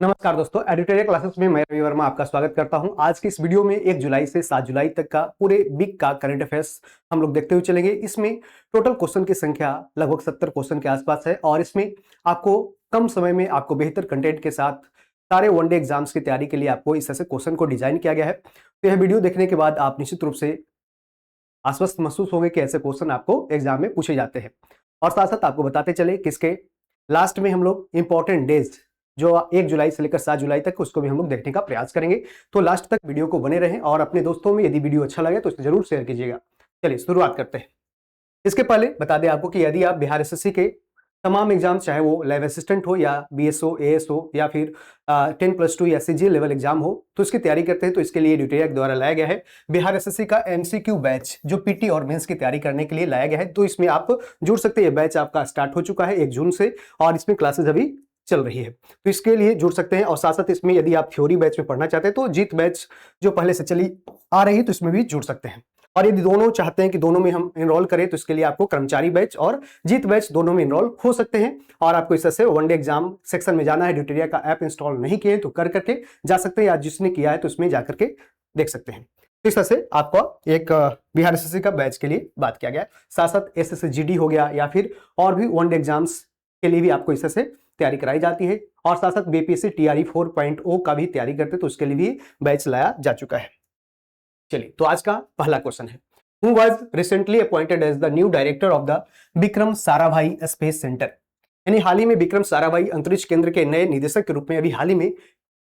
नमस्कार दोस्तों, editorial classes में मैं रवि वर्मा आपका स्वागत करता हूं। आज की इस वीडियो में 1 जुलाई से 7 जुलाई तक का पूरे वीक का करंट अफेयर्स हम लोग देखते हुए चलेंगे। इसमें टोटल क्वेश्चन की संख्या लगभग 70 क्वेश्चन के आसपास है और इसमें आपको कम समय में आपको बेहतर कंटेंट के साथ सारे वनडे एग्जाम्स की तैयारी के लिए आपको इस तरह से क्वेश्चन को डिजाइन किया गया है। तो यह वीडियो देखने के बाद आप निश्चित रूप से आश्वस्त महसूस होंगे कि ऐसे क्वेश्चन आपको एग्जाम में पूछे जाते हैं। और साथ साथ आपको बताते चले किसके लास्ट में हम लोग इंपॉर्टेंट डेज जो 1 जुलाई से लेकर 7 जुलाई तक उसको भी हम लोग देखने का प्रयास करेंगे। तो लास्ट तक वीडियो को बने रहें और अपने दोस्तों में यदि वीडियो अच्छा लगे तो इसे जरूर शेयर कीजिएगा। चलिए शुरुआत करते हैं। इसके पहले बता दें आपको कि यदि आप बिहार एसएससी के तमाम एग्जाम, चाहे वो लैब असिस्टेंट हो या बीएसओ, एएसओ या फिर 10+2 या सीजीएल लेवल एग्जाम हो, तो इसकी तैयारी करते हैं तो इसके लिए एडिटोरियल द्वारा लाया गया है बिहार एसएससी का एमसीक्यू बैच, जो पीटी और मेंस की तैयारी करने के लिए लाया गया है। तो इसमें आप जुड़ सकते हैं। बैच आपका स्टार्ट हो चुका है 1 जून से और इसमें क्लासेस अभी चल रही है, तो इसके लिए जुड़ सकते हैं। और साथ साथ इसमें यदि आप थ्योरी बैच में पढ़ना चाहते हैं तो जीत बैच जो पहले से चली आ रही है तो इसमें भी जुड़ सकते हैं। और यदि दोनों चाहते हैं कि दोनों में हम एनरोल करें तो इसके लिए आपको कर्मचारी बैच और जीत बैच दोनों में एनरोल हो सकते हैं। और आपको इस तरह से वनडे एग्जाम सेक्शन में जाना है, एडिटोरियल का ऐप इंस्टॉल नहीं किए तो कर करके जा सकते हैं, या जिसने किया है तो उसमें जाकर के देख सकते हैं। तो इस तरह से आपको एक बिहार एसएससी का बैच के लिए बात किया गया। साथ साथ एसएससी जीडी हो गया या फिर और भी वनडे एग्जाम्स के लिए भी आपको इस तरह से तैयारी कराई जाती है। और साथ साथ बीपीएससी टीआरई 4.0 का भी तैयारी करते तो उसके लिए भी बैच लाया जा चुका है। चलिए, तो आज का पहला क्वेश्चन है, Who was recently appointed as the new director of the Vikram Sarabhai space centre? यानी हाल ही में विक्रम साराभाई अंतरिक्ष केंद्र के नए निदेशक के रूप में अभी हाल ही में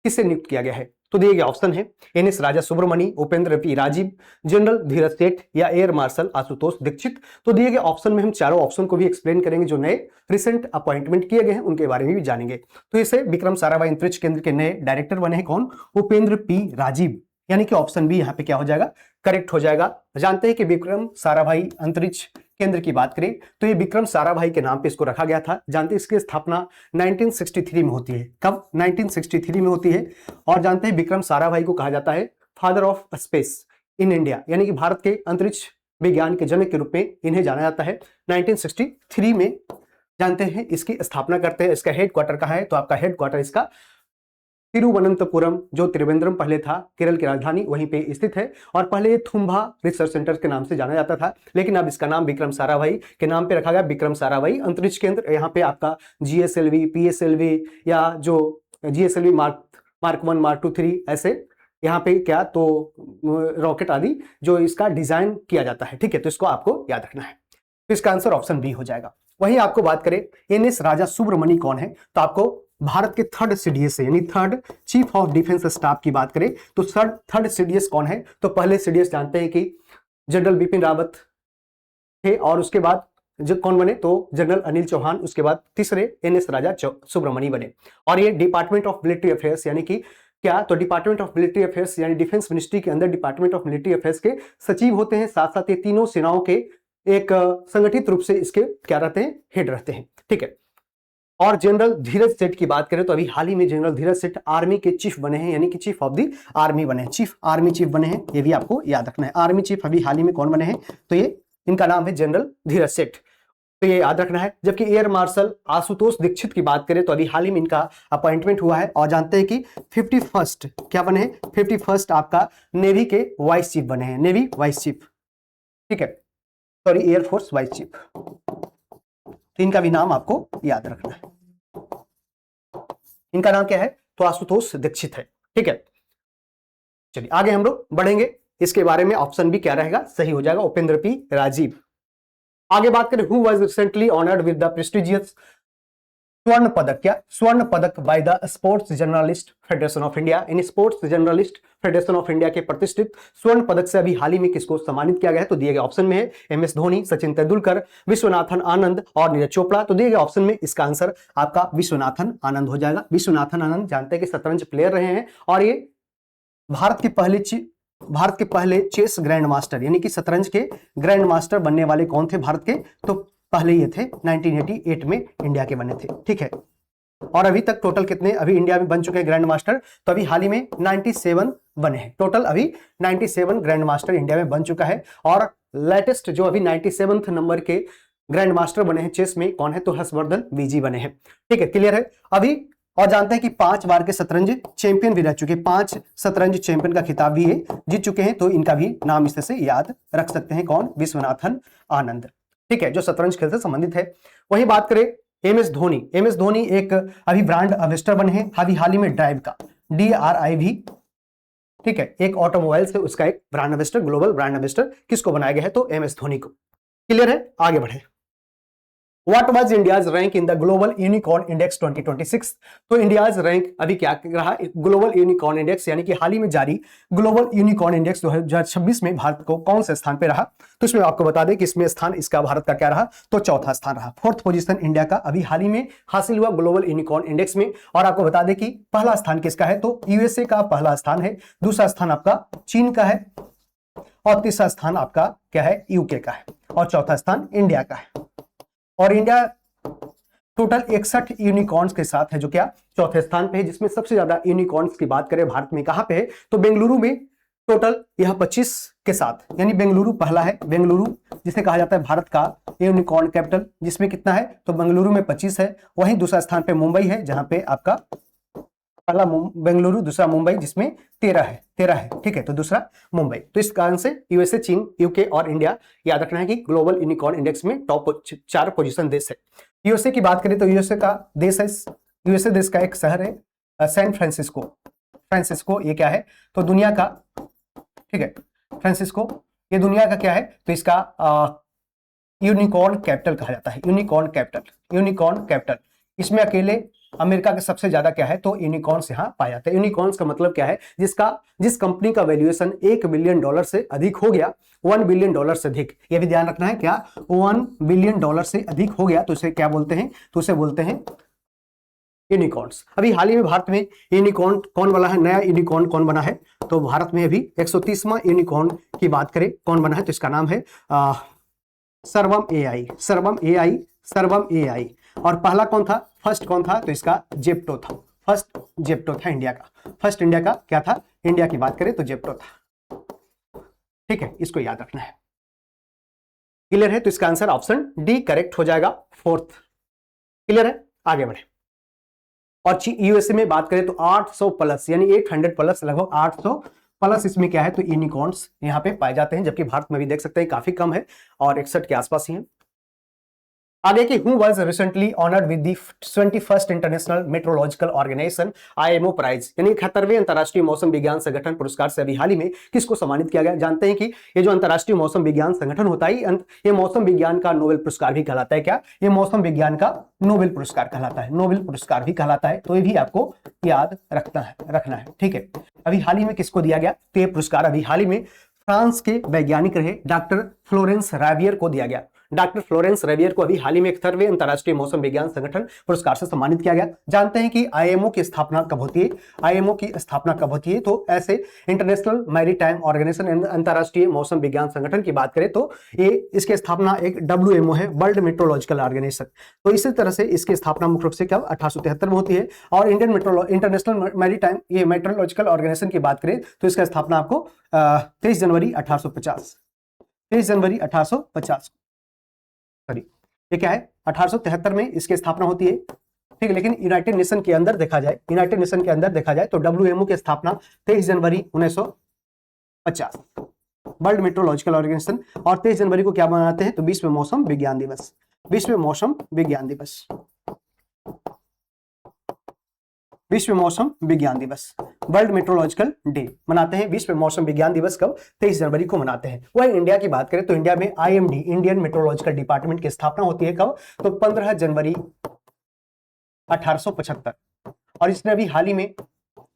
किसे नियुक्त किया गया है? तो दिए गए ऑप्शन है एनएस राजा सुब्रमणी, उपेंद्र पी राजीव, जनरल धीरज सेठ या एयर मार्शल आशुतोष दीक्षित। तो दिए गए ऑप्शन में हम चारों ऑप्शन को भी एक्सप्लेन करेंगे, जो नए रिसेंट अपॉइंटमेंट किए गए हैं उनके बारे में भी जानेंगे। तो इसे विक्रम साराभाई अंतरिक्ष केंद्र के नए डायरेक्टर बने हैं कौन? उपेंद्र पी राजीव। यानी कि ऑप्शन बी यहाँ पे क्या हो जाएगा? करेक्ट हो जाएगा। जानते हैं कि विक्रम साराभाई अंतरिक्ष केंद्र की बात करें तो ये विक्रम साराभाई के नाम पे इसको रखा गया था। जानते हैं इसकी स्थापना 1963 में होती है। कब? 1963 में होती है। और जानते हैं विक्रम साराभाई को कहा जाता है father of space in India, यानी कि भारत के अंतरिक्ष विज्ञान के जनक के रूप में इन्हें जाना जाता है। 1963 में जानते हैं इसकी स्थापना करते हैं। इसका हेडक्वार्टर कहाँ है? तो आपका हेडक्वार्टर इसका तिरुवनंतपुरम, जो त्रिवेंद्रम पहले था, केरल की राजधानी, वहीं पे स्थित है। और पहले ये थुम्बा रिसर्च सेंटर के नाम से जाना जाता था, लेकिन अब इसका नाम विक्रम साराभाई के नाम पे रखा गया, विक्रम साराभाई अंतरिक्ष केंद्र। यहाँ पे आपका जीएसएलवी, पीएसएलवी या जो जीएसएलवी मार्क 1, मार्क 2, 3 ऐसे यहाँ पे क्या तो रॉकेट आदि जो इसका डिजाइन किया जाता है। ठीक है, तो इसको आपको याद रखना है। तो इसका आंसर ऑप्शन बी हो जाएगा। वहीं आपको बात करें एनएस राजा सुब्रमणी कौन है, तो आपको भारत के 3rd सीडीएस यानी 3rd chief of defence staff की बात करें तो 3rd सीडीएस कौन है? तो पहले सीडीएस जानते हैं कि जनरल बिपिन रावत थे, और उसके बाद जो कौन बने? तो जनरल अनिल चौहान। उसके बाद तीसरे एनएस राजा सुब्रमणी बने। और ये डिपार्टमेंट ऑफ मिलिट्री अफेयर्स यानी कि क्या? तो डिपार्टमेंट ऑफ मिलिट्री अफेयर्स यानी डिफेंस मिनिस्ट्री के अंदर डिपार्टमेंट ऑफ मिलिट्री अफेयर्स के सचिव होते हैं। साथ साथ ये तीनों सेनाओं के एक संगठित रूप से इसके क्या रहते हैं? हेड रहते हैं। ठीक है। और जनरल धीरज सेठ की बात करें तो अभी हाल ही में जनरल धीरज सेठ आर्मी के चीफ बने हैं, यानी कि चीफ ऑफ द आर्मी बने हैं, चीफ आर्मी चीफ बने हैं। ये भी आपको याद रखना है। आर्मी चीफ अभी हाल ही में कौन बने हैं? तो ये इनका नाम है जनरल धीरज सेठ, तो ये याद रखना है। जबकि एयर मार्शल आशुतोष दीक्षित की बात करें तो अभी हाल ही में इनका अपॉइंटमेंट हुआ है। और जानते हैं कि 51st क्या बने हैं? 51st आपका नेवी के वाइस चीफ बने हैं, नेवी वाइस चीफ। ठीक है, सॉरी, एयरफोर्स वाइस चीफ। तो इनका भी नाम आपको याद रखना है। इनका नाम क्या है? तो आशुतोष दीक्षित है। ठीक है, चलिए आगे हम लोग बढ़ेंगे। इसके बारे में ऑप्शन भी क्या रहेगा? सही हो जाएगा, उपेंद्र पी राजीव। आगे बात करें, who was recently honoured with the prestigious स्वर्ण पदक, क्या? स्वर्ण पदक by the sports journalist federation of India. In sports journalist federation of India के प्रतिष्ठित स्वर्ण पदक से अभी हाल ही में किसको सम्मानित किया गया है? तो दिए गए ऑप्शन में है एमएस धोनी, सचिन तेंदुलकर, विश्वनाथन आनंद और नीरज चोपड़ा। तो दिए गए ऑप्शन में इसका आंसर आपका विश्वनाथन आनंद हो जाएगा। विश्वनाथन आनंद जानते हैं कि शतरंज प्लेयर रहे हैं और ये भारत के पहले चेस ग्रैंड मास्टर यानी कि शतरंज के ग्रैंड मास्टर बनने वाले कौन थे भारत के? तो पहले ये थे 1988 में इंडिया के बने थे। ठीक है, और अभी तक टोटल कितने अभी इंडिया में बन चुके हैं ग्रैंड मास्टर? तो अभी हाल ही में 97 बने हैं। टोटल अभी 97 ग्रैंड मास्टर इंडिया में बन चुका है। और लेटेस्ट जो अभी 97th नंबर के ग्रैंड मास्टर बने हैं चेस में कौन है? तो हर्षवर्धन वीजी बने हैं। ठीक है, क्लियर है। अभी और जानते हैं कि 5 बार के शतरंज चैंपियन भी रह चुके, 5 शतरंज चैंपियन का खिताब भी ये जीत चुके हैं। तो इनका भी नाम इस तरह से याद रख सकते हैं। कौन? विश्वनाथन आनंद। ठीक है, जो शतरंज खेल से संबंधित है। वही बात करें M S Dhoni. M S Dhoni एक अभी ब्रांड एम्बेसडर बने हैं, अभी हाल ही में ड्राइव का, DRIV। ठीक है, एक ऑटोमोबाइल से उसका एक brand ambassador, global brand ambassador किसको बनाया गया है? तो एम एस धोनी को। क्लियर है? आगे बढ़े। What was India's rank in the Global Unicorn Index 2026? तो इंडियाज रैंक अभी क्या रहा? ग्लोबल यूनिकॉर्न इंडेक्स यानी कि हाल ही में जारी ग्लोबल यूनिकॉर्न इंडेक्स 2026 में भारत को कौन से स्थान पे रहा? तो इसमें आपको बता दें कि इसमें स्थान इसका भारत का क्या रहा? तो चौथा स्थान रहा। 4th पोजीशन इंडिया का अभी हाल ही में हासिल हुआ ग्लोबल यूनिकॉर्न इंडेक्स में। और आपको बता दें कि पहला स्थान किसका है? तो यूएसए का पहला स्थान है, दूसरा स्थान आपका चीन का है, और तीसरा स्थान आपका क्या है? यूके का है, और चौथा स्थान इंडिया का है। और इंडिया टोटल 61 यूनिकॉर्न्स के साथ है, जो क्या चौथे स्थान पे है, जिसमें सबसे ज्यादा यूनिकॉर्न्स की बात करें भारत में कहां पे है? तो बेंगलुरु में टोटल यह 25 के साथ, यानी बेंगलुरु पहला है। बेंगलुरु जिसे कहा जाता है भारत का यूनिकॉर्न कैपिटल, जिसमें कितना है? तो बेंगलुरु में 25 है। वहीं दूसरा स्थान पे मुंबई है, जहां पे आपका पहला बेंगलुरु, दूसरा मुंबई, जिसमें 13 है। ठीक है, तो दूसरा मुंबई। तो इस कारण से यूएसए, चीन, यूके और इंडिया याद रखना है कि ग्लोबल यूनिकॉर्न इंडेक्स में टॉप 4 पोजीशन देश है। यूएसए की बात करें तो यूएसए का देश है, यूएसए देश का एक शहर है सैन फ्रांसिस्को। फ्रांसिस्को ये क्या है? तो दुनिया का, ठीक है, फ्रांसिस्को ये दुनिया का क्या है? तो इसका यूनिकॉर्न कैपिटल कहा जाता है। Unicorn capital. इसमें अकेले अमेरिका के सबसे ज्यादा क्या है? तो यूनिकॉर्न्स यहाँ पाए जाते हैं। यूनिकॉर्न्स का मतलब क्या है? जिस कंपनी का वैल्यूएशन $1 बिलियन से अधिक हो गया, $1 बिलियन से अधिक, ये भी ध्यान रखना है, क्या $1 बिलियन से अधिक हो गया तो इसे क्या बोलते हैं? तो उसे बोलते हैं यूनिकॉर्न्स। अभी हाल ही में भारत में यूनिकॉर्न कौन बना है? नया यूनिकॉर्न कौन बना है? तो भारत में अभी 130वां यूनिकॉर्न की बात करें कौन बना है, तो इसका नाम है सर्वम एआई। और पहला कौन था? फर्स्ट कौन था? तो इसका जेप्टो था। फर्स्ट जेप्टो था इंडिया का। फर्स्ट इंडिया का क्या था? इंडिया की बात करें तो जेप्टो था। ठीक है, इसको याद रखना है। क्लियर है? तो इसका आंसर ऑप्शन डी करेक्ट हो जाएगा, 4th। क्लियर है? आगे बढ़े। और यूएसए में बात करें तो 800 प्लस, यानी 800 प्लस, लगभग 800 प्लस इसमें क्या है? तो यूनिकॉर्न्स यहाँ पे पाए जाते हैं, जबकि भारत में भी देख सकते हैं काफी कम है और 61 के आसपास ही है। आगे की who was recently honoured with the 21st international meteorological organisation IMO prize, यानी 71वें अंतर्राष्ट्रीय मौसम विज्ञान संगठन पुरस्कार से अभी हाल ही में किसको सम्मानित किया गया? जानते हैं कि ये जो अंतर्राष्ट्रीय मौसम विज्ञान संगठन होता है, ये मौसम विज्ञान का नोबेल पुरस्कार भी कहलाता है। क्या ये मौसम विज्ञान का नोबेल पुरस्कार कहलाता है? नोबेल पुरस्कार भी कहलाता है। तो ये भी आपको याद रखना है। ठीक है, अभी हाल ही में किसको दिया गया? तो ये पुरस्कार अभी हाल ही में फ्रांस के वैज्ञानिक रहे डॉक्टर फ्लोरेंस रावियर को दिया गया। डॉक्टर फ्लोरेंस रेवियर को अभी हाल ही में 71वें अंतर्राष्ट्रीय मौसम विज्ञान संगठन पुरस्कार से सम्मानित किया गया। जानते हैं कि आईएमओ की स्थापना कब होती है? आईएमओ की स्थापना कब होती है? तो ऐसे इंटरनेशनल मैरीटाइम ऑर्गेनाइजेशन, अंतर्राष्ट्रीय मौसम विज्ञान संगठन की बात करें तो ये इसकी स्थापना एक WMO है, वर्ल्ड मेट्रोलॉजिकल ऑर्गेनाइजेशन। तो इसी तरह से इसकी स्थापना मुख्य रूप से कब? 1873 में होती है। और इंटरनेशनल मैरीटाइम ये मेट्रोलॉजिकल ऑर्गेनाइजेशन की बात करें तो इसका स्थापना आपको 23 जनवरी 1850 सॉरी, ये क्या है? 1873 में इसकी स्थापना होती है। ठीक है, लेकिन यूनाइटेड नेशन के अंदर देखा जाए तो WMO की स्थापना 23 जनवरी 1950, वर्ल्ड मेट्रोलॉजिकल ऑर्गेनाइजेशन। और 23 जनवरी को क्या मनाते हैं? तो विश्व मौसम विज्ञान दिवस। विश्व मौसम विज्ञान दिवस, वर्ल्ड मेट्रोलॉजिकल डे मनाते हैं। विश्व मौसम विज्ञान दिवस कब? 23 जनवरी को मनाते हैं। वह इंडिया की बात करें तो इंडिया में IMD, इंडियन मेट्रोलॉजिकल डिपार्टमेंट की स्थापना होती है कब? तो 15 जनवरी 1875। और इसने अभी हाल ही में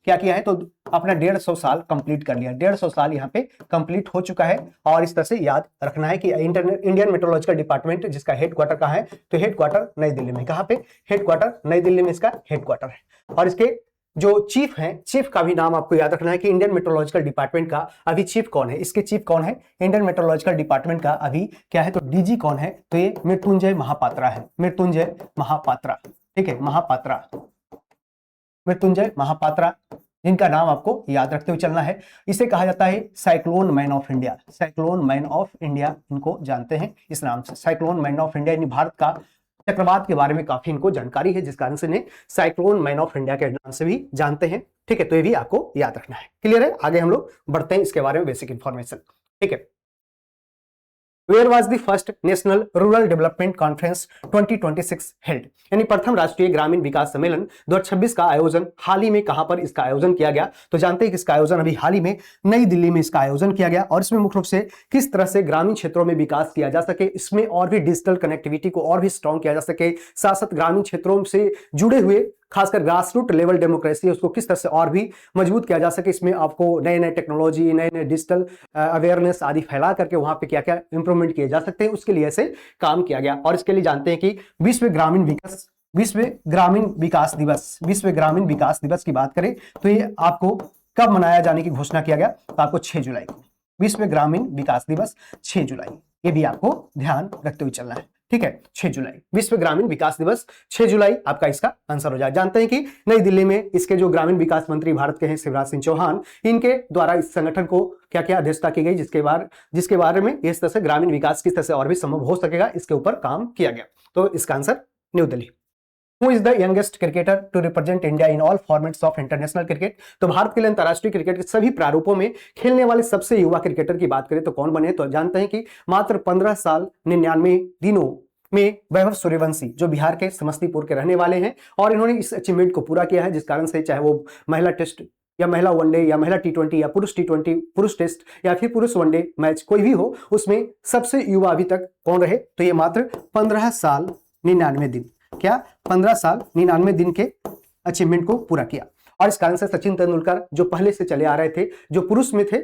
क्या किया है? तो अपना 150 साल कंप्लीट कर लिया। 150 साल यहाँ पे कंप्लीट हो चुका है। और इस तरह से याद रखना है कि इंडियन मेट्रोलॉजिकल डिपार्टमेंट जिसका हेडक्वार्टर कहाँ है? तो हेडक्वार्टर नई दिल्ली में। कहाँ पे? हेडक्वार्टर नई दिल्ली में इसका हेडक्वार्टर है। और इसके जो चीफ हैं, चीफ का भी नाम आपको याद रखना है कि इंडियन मेट्रोलॉजिकल डिपार्टमेंट का अभी चीफ कौन है? इसके चीफ कौन है? इंडियन मेट्रोलॉजिकल डिपार्टमेंट का अभी क्या है? तो DG कौन है? तो ये मृत्युंजय महापात्रा है। मृत्युंजय महापात्रा, ठीक है, मृत्युंजय महापात्रा, जिनका नाम आपको याद रखते हुए चलना है। इसे कहा जाता है cyclone man of India. Cyclone man of India इनको जानते हैं इस नाम से, साइक्लोन मैन ऑफ इंडिया। यानी भारत का चक्रवात के बारे में काफी इनको जानकारी है, जिस कारण से इन्हें साइक्लोन मैन ऑफ इंडिया के नाम से भी जानते हैं। ठीक है, तो ये भी आपको याद रखना है। क्लियर है? आगे हम लोग बढ़ते हैं इसके बारे में बेसिक इंफॉर्मेशन। ठीक है, Where was the first National Rural Development Conference 2026 held? यानी प्रथम राष्ट्रीय ग्रामीण विकास सम्मेलन 2026 का आयोजन हाल ही में कहां पर इसका आयोजन किया गया? तो जानते हैं कि इसका आयोजन अभी हाल ही में नई दिल्ली में इसका आयोजन किया गया, और इसमें मुख्य रूप से किस तरह से ग्रामीण क्षेत्रों में विकास किया जा सके, इसमें और भी डिजिटल कनेक्टिविटी को और भी स्ट्रॉन्ग किया जा सके, साथ साथ ग्रामीण क्षेत्रों से जुड़े हुए खासकर ग्रास रूट लेवल डेमोक्रेसी उसको किस तरह से और भी मजबूत किया जा सके, इसमें आपको नए नए टेक्नोलॉजी, नए नए डिजिटल अवेयरनेस आदि फैला करके वहां पे क्या क्या इंप्रूवमेंट किए जा सकते हैं, उसके लिए ऐसे काम किया गया। और इसके लिए जानते हैं कि विश्व ग्रामीण विकास दिवस की बात करें तो ये आपको कब मनाया जाने की घोषणा किया गया? तो आपको 6 जुलाई को विश्व ग्रामीण विकास दिवस 6 जुलाई, ये भी आपको ध्यान रखते हुए चलना है। ठीक है, 6 जुलाई विश्व ग्रामीण विकास दिवस, 6 जुलाई आपका इसका आंसर हो जाए। जानते हैं कि नई दिल्ली में इसके जो ग्रामीण विकास मंत्री भारत के हैं शिवराज सिंह चौहान, इनके द्वारा इस संगठन को क्या क्या अध्यक्षता की गई, जिसके बारे में इस तरह से ग्रामीण विकास किस तरह से और भी संभव हो सकेगा, इसके ऊपर काम किया गया। तो इसका answer new Delhi. Who is the youngest cricketer to represent India in all formats of international cricket? तो भारत के लिए अंतरराष्ट्रीय क्रिकेट के सभी प्रारूपों में खेलने वाले सबसे युवा क्रिकेटर की बात करें तो कौन बने? तो जानते हैं कि मात्र 15 साल 99 दिनों में वैभव सूर्यवंशी, जो बिहार के समस्तीपुर के रहने वाले हैं, और इन्होंने इस अचीवमेंट को पूरा किया है, जिस कारण से चाहे वो महिला टेस्ट या महिला वनडे या महिला T20 या पुरुष T20, पुरुष टेस्ट या फिर पुरुष वनडे मैच कोई भी हो, उसमें सबसे युवा अभी तक कौन रहे? तो ये मात्र 15 साल 99 दिन, क्या 15 साल 99 दिन के अचीवमेंट को पूरा किया। और इस कारण से सचिन तेंदुलकर जो पहले से चले आ रहे थे, जो पुरुष में थे,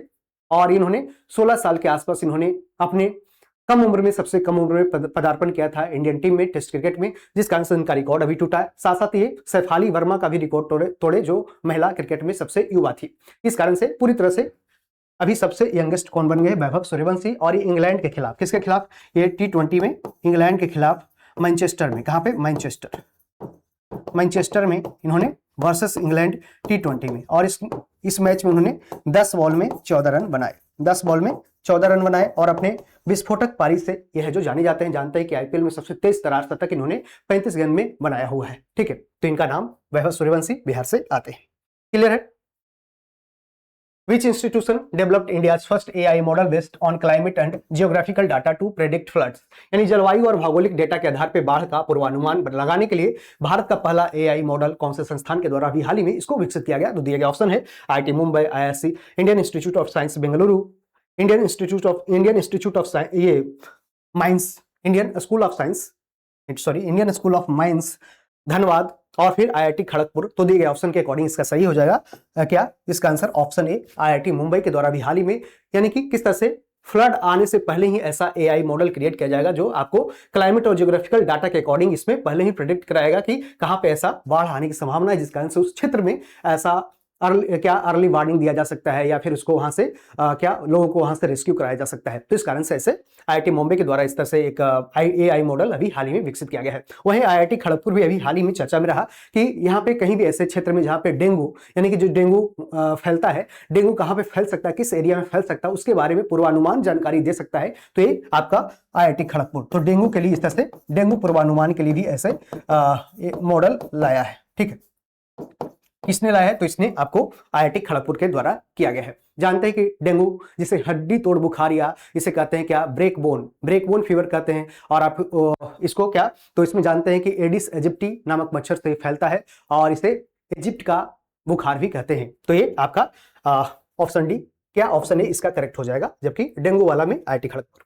और इन्होंने 16 साल के आसपास इन्होंने अपने कम उम्र में, सबसे कम उम्र में पदार्पण किया था इंडियन टीम में टेस्ट क्रिकेट में, जिस कारण से इनका रिकॉर्ड अभी टूटा है। साथ साथ ये सैफाली वर्मा का भी रिकॉर्ड तोड़े जो महिला क्रिकेट में सबसे युवा थी। इस कारण से पूरी तरह से अभी सबसे यंगेस्ट कौन बन गए? वैभव सूर्यवंशी। और ये इंग्लैंड के खिलाफ, किसके खिलाफ? ये T20 में इंग्लैंड के खिलाफ मैनचेस्टर में, कहां पे? मैनचेस्टर में इन्होंने वर्सेस इंग्लैंड T20 में, और इस मैच में उन्होंने 10 बॉल में 14 रन बनाए, 10 बॉल में 14 रन बनाए, और अपने विस्फोटक पारी से यह जो जाने जाते हैं, जानते हैं कि आईपीएल में सबसे तेज तरार शतक इन्होंने 35 गेंद में बनाया हुआ है। ठीक है, तो इनका नाम वैभव सूर्यवंशी, बिहार से आते हैं। क्लियर है? Which institution developed India's first AI model based on climate and geographical data to predict floods? यानी जलवायु और भौगोलिक डेटा के आधार पर बाढ़ का पूर्वानुमान लगाने के लिए भारत का पहला AI मॉडल कौन से संस्थान के द्वारा अभी हाल ही में इसको विकसित किया गया? तो दिए गए ऑप्शन है IIT Mumbai, IISc, Indian institute of science Bengaluru, Indian school of mines Dhanbad, और फिर IIT खड़गपुर। तो दिए गए ऑप्शन के अकॉर्डिंग इसका सही हो जाएगा क्या? इसका answer option A, IIT Mumbai के द्वारा भी हाल ही में, यानी कि किस तरह से फ्लड आने से पहले ही ऐसा AI मॉडल क्रिएट किया जाएगा जो आपको क्लाइमेट और जियोग्राफिकल डाटा के अकॉर्डिंग इसमें पहले ही प्रेडिक्ट कराएगा कि कहां पे ऐसा बाढ़ आने की संभावना है, जिस कारण से उस क्षेत्र में ऐसा अर्ली वार्निंग दिया जा सकता है, या फिर उसको वहां से लोगों को वहां से रेस्क्यू कराया जा सकता है। तो इस कारण से ऐसे IIT मुंबई के द्वारा इस तरह से एक AI मॉडल अभी हाल ही में विकसित किया गया है। वहीं IIT खड़गपुर भी अभी हाल ही में चर्चा में रहा कि यहाँ पे कहीं भी ऐसे क्षेत्र में जहाँ पे डेंगू, यानी कि जो डेंगू फैलता है, डेंगू कहाँ पे फैल सकता है, किस एरिया में फैल सकता है, उसके बारे में पूर्वानुमान जानकारी दे सकता है। तो ये आपका IIT खड़गपुर, तो डेंगू के लिए इस तरह से डेंगू पूर्वानुमान के लिए भी ऐसे मॉडल लाया है। ठीक है, किसने लाया है? तो इसने आपको IIT खड़गपुर के द्वारा किया गया है। जानते हैं कि डेंगू जिसे हड्डी तोड़ बुखार, या इसे कहते हैं क्या? ब्रेक बोन फीवर कहते हैं। और आप इसको क्या, तो इसमें जानते हैं कि एडिस इजिप्टी नामक मच्छर से फैलता है, और इसे इजिप्ट का बुखार भी कहते हैं। तो ये आपका ऑप्शन डी, क्या ऑप्शन ए इसका करेक्ट हो जाएगा, जबकि डेंगू वाला में IIT Kharagpur.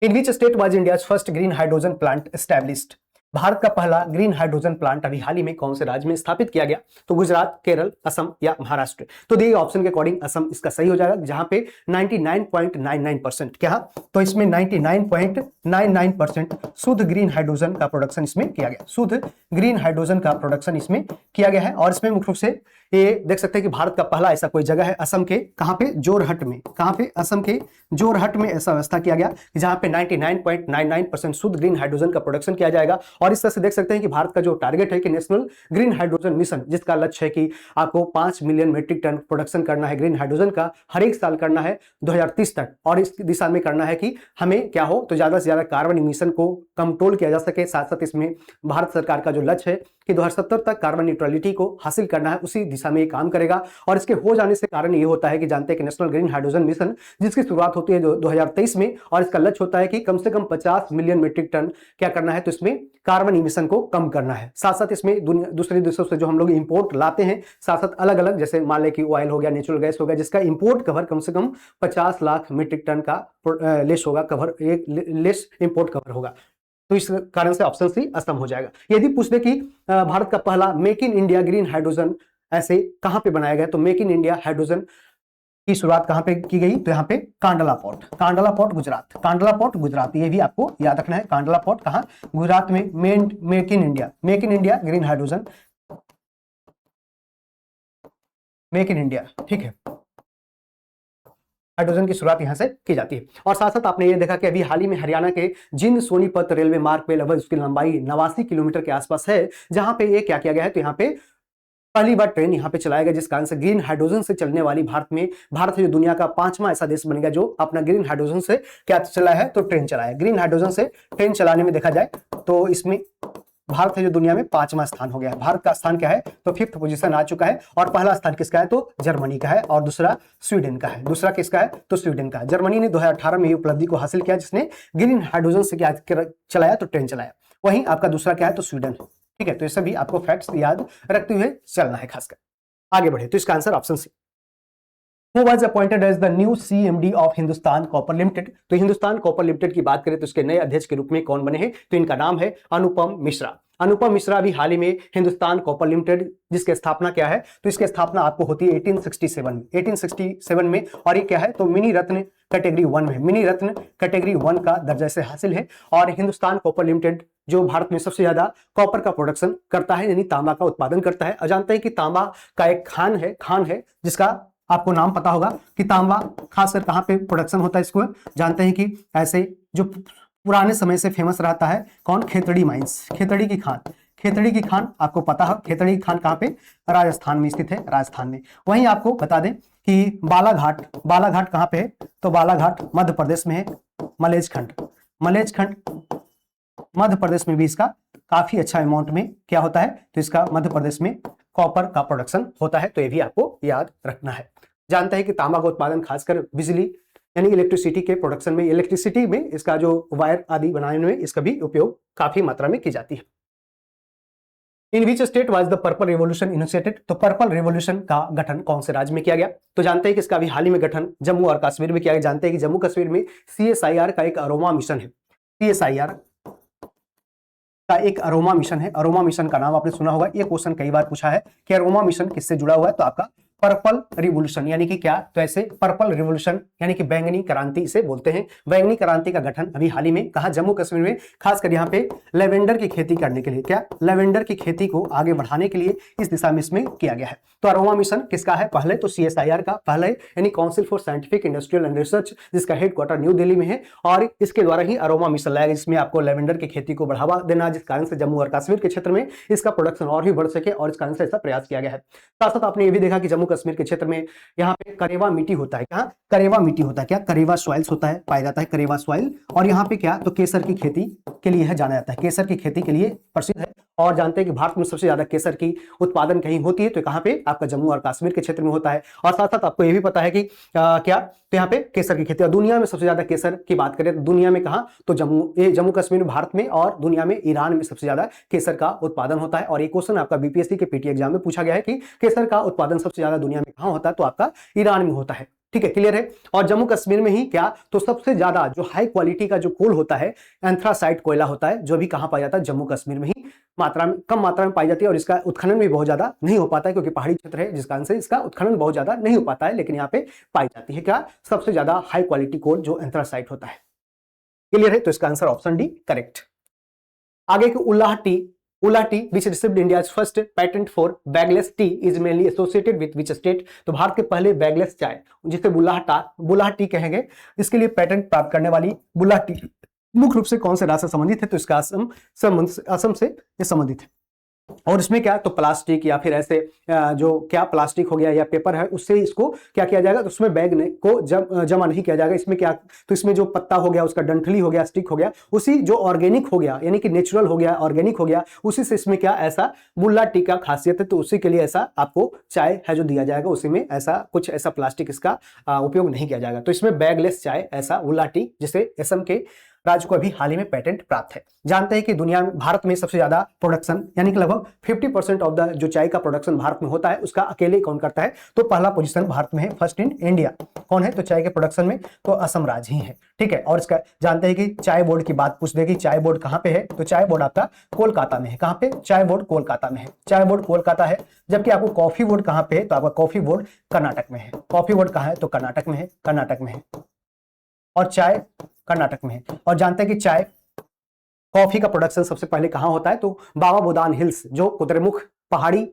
In which state was India's first green hydrogen plant established? Bharat का पहला ग्रीन हाइड्रोजन प्लांट अभी हाल ही में कौन से राज्य में स्थापित किया गया? तो गुजरात, केरल, असम या महाराष्ट्र। तो दिए ऑप्शन के अकॉर्डिंग असम इसका सही हो जाएगा, जहां पे 99.99% क्या, तो इसमें 99.99% शुद्ध ग्रीन हाइड्रोजन का प्रोडक्शन इसमें किया गया, शुद्ध ग्रीन हाइड्रोजन का प्रोडक्शन इसमें किया गया है। और इसमें मुख्य रूप से ये देख सकते हैं कि भारत का पहला ऐसा कोई जगह है असम के, कहां पे? जोरहट में। कहां पे? असम के जोरहट में ऐसा व्यवस्था किया गया कि जहां पे 99.99% शुद्ध ग्रीन हाइड्रोजन का प्रोडक्शन किया जाएगा। और इस तरह से देख सकते हैं कि भारत का जो टारगेट है कि नेशनल ग्रीन हाइड्रोजन मिशन, जिसका लक्ष्य है कि आपको 5 मिलियन मीट्रिक टन प्रोडक्शन करना है ग्रीन हाइड्रोजन का, हर एक साल करना है 2030 तक, और इस दिशा में करना है कि हमें क्या हो तो ज्यादा से ज्यादा कार्बन इमिशन को कंट्रोल किया जा सके। साथ साथ इसमें भारत सरकार का जो लक्ष्य है कि 2070 तक कार्बन न्यूट्रलिटी को हासिल करना है, उसी दिशा में ये काम करेगा। और इसके हो जाने से कारण ये होता है कि जानते हैं कि नेशनल ग्रीन हाइड्रोजन मिशन जिसकी शुरुआत होती है 2023 में, और इसका लक्ष्य होता है कि कम से कम 50 मिलियन मीट्रिक टन क्या करना है तो इसमें कार्बन इमिशन को कम करना है। साथ साथ इसमें दूसरे देशों से जो हम लोग इंपोर्ट लाते हैं, साथ साथ अलग अलग जैसे मान लें कि ऑयल हो गया, नेचुरल गैस हो गया, जिसका इंपोर्ट कवर कम से कम 50 लाख मीट्रिक टन का लेस होगा, कवर एक लेस इंपोर्ट कवर होगा। तो इस कारण से ऑप्शन सी असम हो जाएगा। यदि पूछ दे कि भारत का पहला make in India green hydrogen ऐसे कहां पे बनाया गया, तो मेक इन इंडिया हाइड्रोजन की शुरुआत कहां पे की गई, तो यहां पे Kandla port, Kandla port Gujarat, Kandla port Gujarat, ये भी आपको याद रखना है। कांडला पोर्ट कहां, गुजरात में। Make in India green hydrogen, make in India, ठीक है, हाइड्रोजन की शुरुआत यहां से की जाती है। और साथ साथ आपने ये देखा कि अभी हाल ही में हरियाणा के जिंद सोनीपत रेलवे मार्ग पे लगभग उसकी लंबाई 89 किलोमीटर के आसपास है, जहां पे ये क्या किया गया है, तो यहाँ पे पहली बार ट्रेन यहाँ पे चलाया गया, जिस कारण से ग्रीन हाइड्रोजन से चलने वाली भारत है जो दुनिया का 5वां ऐसा देश बन गया जो अपना ग्रीन हाइड्रोजन से क्या चला है, तो ट्रेन चलाया है। ग्रीन हाइड्रोजन से ट्रेन चलाने में देखा जाए तो इसमें भारत है जो दुनिया में 5वां स्थान हो गया। भारत का स्थान क्या है, तो 5th पोजीशन आ चुका है। और पहला स्थान किसका है, तो जर्मनी का है, और दूसरा स्वीडन का है। दूसरा किसका है, तो स्वीडन का। जर्मनी ने 2018 में ये उपलब्धि को हासिल किया, जिसने ग्रीन हाइड्रोजन से क्या चलाया, तो ट्रेन चलाया। वहीं आपका दूसरा क्या है, तो स्वीडन, ठीक है। तो ये सभी आपको फैक्ट्स याद रखते हुए चलना है। खासकर आगे बढ़े तो इसका answer option C. Who was appointed as the new CMD of Hindustan copper limited, तो हिंदुस्तान कॉपर लिमिटेड की बात करें तो इसके नए अध्यक्ष के रूप में कौन बने हैं, तो इनका नाम है अनुपम मिश्रा। अनुपम मिश्रा भी हाल ही में हिंदुस्तान कॉपर लिमिटेड जिसकी स्थापना क्या है, तो इसकी स्थापना आपको होती है 1867 में, और ये क्या है, तो मिनी रत्न कैटेगरी 1 में, मिनी रत्न कैटेगरी 1 का दर्जा से हासिल है। और हिंदुस्तान कॉपर लिमिटेड जो भारत में सबसे ज्यादा कॉपर का प्रोडक्शन करता है, यानी तांबा का उत्पादन करता है। और जानते हैं कि तांबा का एक खान है जिसका आपको नाम पता होगा कि तांबा खासकर कहां पे प्रोडक्शन होता है, इसको जानते हैं कि ऐसे जो पुराने समय से फेमस रहता है कौन, खेतड़ी माइंस, खेतड़ी की खान, खेतड़ी की खान आपको पता है। खेतड़ी की खान कहां पे, राजस्थान में स्थित है, राजस्थान में। वहीं आपको बता दें कि बालाघाट कहां पे है, तो बालाघाट मध्य प्रदेश में है। मलेजखंड मध्य प्रदेश में भी इसका काफी अच्छा अमाउंट में क्या होता है, तो इसका मध्य प्रदेश में कॉपर का प्रोडक्शन होता है। तो ये भी आपको याद रखना है। जानते हैं कि तांबा का उत्पादन खासकर बिजली यानी इलेक्ट्रिसिटी के प्रोडक्शन में, इलेक्ट्रिसिटी में इसका जो वायर आदि बनाने में इसका भी उपयोग काफी मात्रा में की जाती है। In which state was the purple revolution initiated, तो पर्पल रिवॉल्यूशन का गठन कौन से राज्य में किया गया, तो जानते हैं कि इसका भी हाल ही में गठन जम्मू और कश्मीर में किया गया। जानते हैं कि जम्मू कश्मीर में CSIR का एक अरोमा मिशन है, CSIR का एक अरोमा मिशन है। अरोमा मिशन का नाम आपने सुना होगा, ये क्वेश्चन कई बार पूछा है कि अरोमा मिशन किससे जुड़ा हुआ है, तो आपका पर्पल रिवॉल्यूशन यानी कि क्या, तो ऐसे पर्पल रिवॉल्यूशन यानी कि बैंगनी क्रांति इसे बोलते हैं। बैंगनी क्रांति का गठन अभी हाल ही में कहा, जम्मू कश्मीर में, खासकर यहाँ पे लेवेंडर की खेती करने के लिए, क्या लेवेंडर की खेती को आगे बढ़ाने के लिए इस दिशा में इसमें किया गया है। तो अरोमा मिशन किसका है, पहले तो CSIR का, पहले यानी council for scientific industrial and research, जिसका हेडक्वार्टर न्यू दिल्ली में है, और इसके द्वारा ही अरोमा मिशन लाया, जिसमें आपको लेवेंडर की खेती को बढ़ावा देना, जिस कारण से जम्मू और कश्मीर के क्षेत्र में इसका प्रोडक्शन और भी बढ़ सके, और इस कारण से ऐसा प्रयास किया गया है। साथ साथ आपने ये भी देखा कि जम्मू कश्मीर के क्षेत्र में यहाँ पे करेवा मिट्टी होता है, क्या करेवा मिट्टी होता है, क्या करेवा सॉइल्स होता है, पाया जाता है करेवा सॉइल। और यहाँ पे क्या, तो केसर की खेती के लिए जाना जाता है, केसर की खेती के लिए प्रसिद्ध है। और जानते हैं कि भारत में सबसे ज्यादा केसर की उत्पादन कहीं होती है, तो कहां पे, आपका जम्मू और कश्मीर के क्षेत्र में होता है। और साथ साथ आपको यह भी पता है कि क्या, तो यहाँ पे केसर की खेती, और दुनिया में सबसे ज्यादा केसर की बात करें तो दुनिया में कहां, तो जम्मू कश्मीर भारत में, और दुनिया में ईरान में सबसे ज्यादा केसर का उत्पादन होता है। और एक क्वेश्चन आपका BPSC के PT एग्जाम में पूछा गया है कि केसर का उत्पादन सबसे ज्यादा दुनिया में कहां होता है, तो आपका ईरान में होता है। ठीक है, क्लियर है। और जम्मू कश्मीर में ही क्या, तो सबसे ज्यादा जो हाई क्वालिटी का जो कोल होता है, एंथ्रासाइट कोयला होता है, जो भी कहां पाया जाता है, जम्मू कश्मीर में ही कम मात्रा में पाई जाती है। और इसका उत्खनन भी बहुत ज्यादा नहीं हो पाता है, क्योंकि पहाड़ी क्षेत्र है, जिस कारण से इसका उत्खनन बहुत ज्यादा नहीं हो पाता है, लेकिन यहाँ पे पाई जाती है क्या, सबसे ज्यादा हाई क्वालिटी कोल जो एंथ्रासाइट होता है। क्लियर है, तो इसका आंसर ऑप्शन डी करेक्ट। आगे की Ullah T which received India's first patent for bagless tea is mainly associated with which state, तो भारत के पहले बैगलेस चाय जिसे बुल्लाह टी कहेंगे, इसके लिए पेटेंट प्राप्त करने वाली बुल्लाह टी मुख्य रूप से कौन से राज्य से संबंधित है? तो इसका असम से ये संबंधित है। और इसमें क्या, तो प्लास्टिक या फिर ऐसे जो क्या प्लास्टिक हो गया या पेपर है, उससे इसको क्या किया जाएगा, तो उसमें बैग को जमा नहीं किया जाएगा। इसमें क्या, तो इसमें जो पत्ता हो गया, उसका डंठली हो गया, स्टिक हो गया, उसी जो ऑर्गेनिक हो गया यानी कि नेचुरल हो गया, ऑर्गेनिक हो गया, उसी से इसमें क्या ऐसा बुल्ला टी का खासियत है। तो उसी के लिए ऐसा आपको चाय है जो दिया जाएगा, उसी में ऐसा कुछ ऐसा प्लास्टिक इसका उपयोग नहीं किया जाएगा। तो इसमें बैगलेस चाय ऐसा बुल्ला टी, जिसे असम के राज्य को अभी हाल ही में पेटेंट प्राप्त है। जानते हैं कि दुनिया में भारत में सबसे ज्यादा प्रोडक्शन यानी कि लगभग 50% ऑफ द जो चाय का प्रोडक्शन भारत में होता है, उसका अकेले कौन करता है? तो पहला पोजीशन भारत में है, फर्स्ट इन इंडिया। कौन है? तो चाय के प्रोडक्शन में तो असम राज्य ही है। ठीक है। और इसका जानते हैं कि चाय बोर्ड की बात पूछ देगी, चाय बोर्ड कहां पे है? तो चाय बोर्ड आपका कोलकाता में है। कहां पे? चाय बोर्ड कोलकाता में है। चाय बोर्ड कोलकाता है। जबकि आपको कॉफी बोर्ड कहां पे है? तो आपका कॉफी बोर्ड कर्नाटक में है। कॉफी बोर्ड कहां है? तो कर्नाटक में है, कर्नाटक में है। और चाय कर्नाटक में है। और जानते हैं कि चाय कॉफी का प्रोडक्शन सबसे पहले कहां होता है? तो बाबा बुदान हिल्स जो कुद्रेमुख पहाड़ी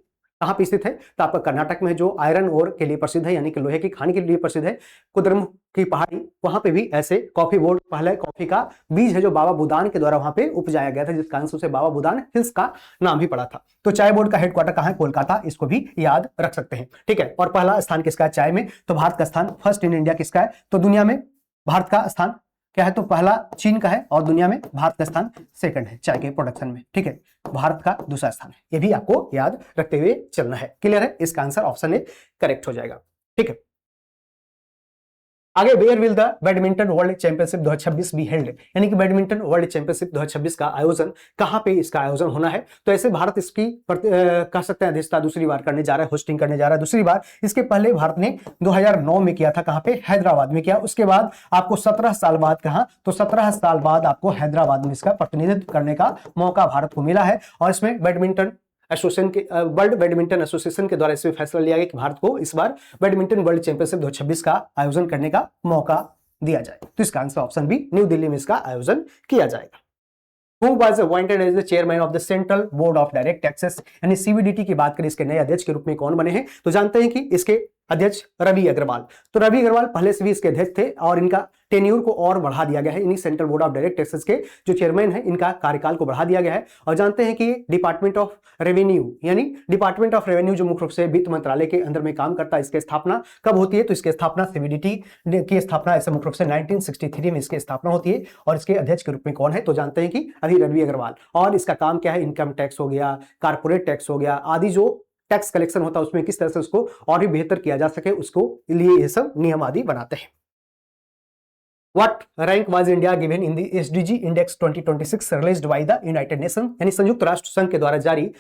कहां पे स्थित है? तो आपका कर्नाटक में है, जो आयरन ओर के लिए प्रसिद्ध है यानी कि लोहे की खान के लिए प्रसिद्ध है, कुद्रेमुख की पहाड़ी। वहां पे भी ऐसे कॉफी बोर्ड, पहले कॉफी का बीज है जो बाबा बुदान के द्वारा वहां पे उपजाया गया था, जिस कारण से उसे बाबा बुदान हिल्स का नाम भी पड़ा था। तो चाय बोर्ड का हेडक्वार्टर कहां है? कोलकाता। इसको भी याद रख सकते हैं। ठीक है। और पहला स्थान किसका है चाय में? तो भारत का स्थान फर्स्ट इन इंडिया किसका है? तो दुनिया में भारत का स्थान क्या है? तो पहला चीन का है और दुनिया में भारत का स्थान सेकंड है चाय के प्रोडक्शन में। ठीक है। भारत का दूसरा स्थान है। ये भी आपको याद रखते हुए चलना है। क्लियर है? इसका आंसर ऑप्शन ए करेक्ट हो जाएगा। ठीक है। आगे, where will the badminton world championship 2026 be held? यानी कि बैडमिंटन वर्ल्ड चैंपियनशिप 2026 का आयोजन कहां पे इसका आयोजन होना है? तो ऐसे भारत इसकी कह सकते हैं अध्यक्षता दूसरी बार करने जा रहा है, होस्टिंग करने जा रहा है दूसरी बार। इसके पहले भारत ने 2009 में किया था। कहां पे? हैदराबाद में किया। उसके बाद आपको 17 साल बाद, कहा तो 17 साल बाद आपको हैदराबाद में इसका प्रतिनिधित्व करने का मौका भारत को मिला है। और इसमें बैडमिंटन एसोसिएशन के वर्ल्ड बैडमिंटन एसोसिएशन के द्वारा इसमें फैसला लिया गया कि भारत को इस बार बैडमिंटन वर्ल्ड चैंपियनशिप 2026 का आयोजन करने का मौका दिया जाए। तो इसका answer option B, New Delhi में इसका आयोजन किया जाएगा। Who was appointed as the chairman of the Central Board of Direct Taxes? यानी सीबीडीटी की बात करें, इसके नए अध्यक्ष के रूप में कौन बने हैं? तो जानते हैं कि इसके अध्यक्ष रवि अग्रवाल। तो रवि अग्रवाल पहले से भी इसके अध्यक्ष थे और इनका टेन्यूर को और बढ़ा दिया गया है। इन्हीं central board of direct taxes के जो चेयरमैन है, इनका कार्यकाल को बढ़ा दिया गया है। और जानते हैं कि डिपार्टमेंट ऑफ रेवेन्यू यानी डिपार्टमेंट ऑफ रेवेन्यू जो मुख्य रूप से वित्त मंत्रालय के अंदर में काम करता है, इसकी स्थापना कब होती है? तो इसकी स्थापना सीबीडीटी की स्थापना ऐसे मुख्य रूप से 1963 में इसकी स्थापना होती है। और इसके अध्यक्ष के रूप में कौन है? तो जानते हैं कि अभी रवि अग्रवाल। और इसका काम क्या है? इनकम टैक्स हो गया, कारपोरेट टैक्स हो गया, आदि जो टैक्स कलेक्शन होता है उसमें किस तरह से उसको और भी बेहतर किया जा सके, उसको लिए ये सब नियम आदि बनाते हैं। What rank was India given in the SDG Index 2026 released by the United Nations? यानी संयुक्त राष्ट्र संघ के द्वारा जारी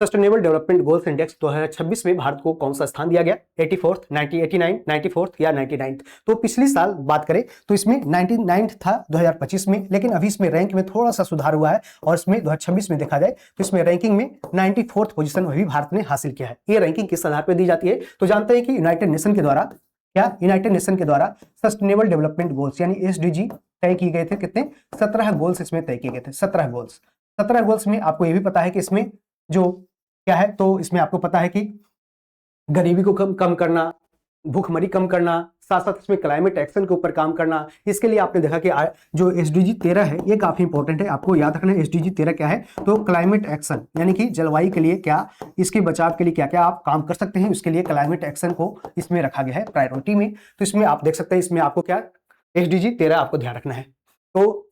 सस्टेनेबल डेवलपमेंट गोल्स इंडेक्स 2026 में भारत को कौन सा स्थान दिया गया? 84th, 89, 94th या 99th? तो पिछली साल बात करें तो इसमें 99th था 2025 में, लेकिन अभी इसमें रैंक में थोड़ा सा सुधार हुआ है और इसमें 2026 में देखा जाए तो इसमें रैंकिंग में 94th पोजीशन में भी भारत ने हासिल किया है। ये रैंकिंग किस आधार पर दी जाती है? तो जानते हैं कि यूनाइटेड नेशन के द्वारा यूनाइटेड नेशन के द्वारा सस्टेनेबल डेवलपमेंट गोल्स यानी एसडीजी तय किए गए थे। कितने? 17 गोल्स इसमें तय किए गए थे। 17 गोल्स। 17 गोल्स में आपको यह भी पता है कि इसमें जो क्या है, तो इसमें आपको पता है कि गरीबी को कम करना, भूखमरी कम करना, साथ साथ इसमें क्लाइमेट एक्शन के ऊपर काम करना। इसके लिए आपने देखा कि जो एसडीजी 13 है ये काफी इंपॉर्टेंट है, आपको याद रखना है। एसडीजी 13 क्या है? तो क्लाइमेट एक्शन यानी कि जलवायु के लिए क्या, इसके बचाव के लिए क्या क्या आप काम कर सकते हैं, उसके लिए क्लाइमेट एक्शन को इसमें रखा गया है प्रायोरिटी में। तो इसमें आप देख सकते हैं, इसमें आपको क्या एसडीजी 13 आपको ध्यान रखना है। तो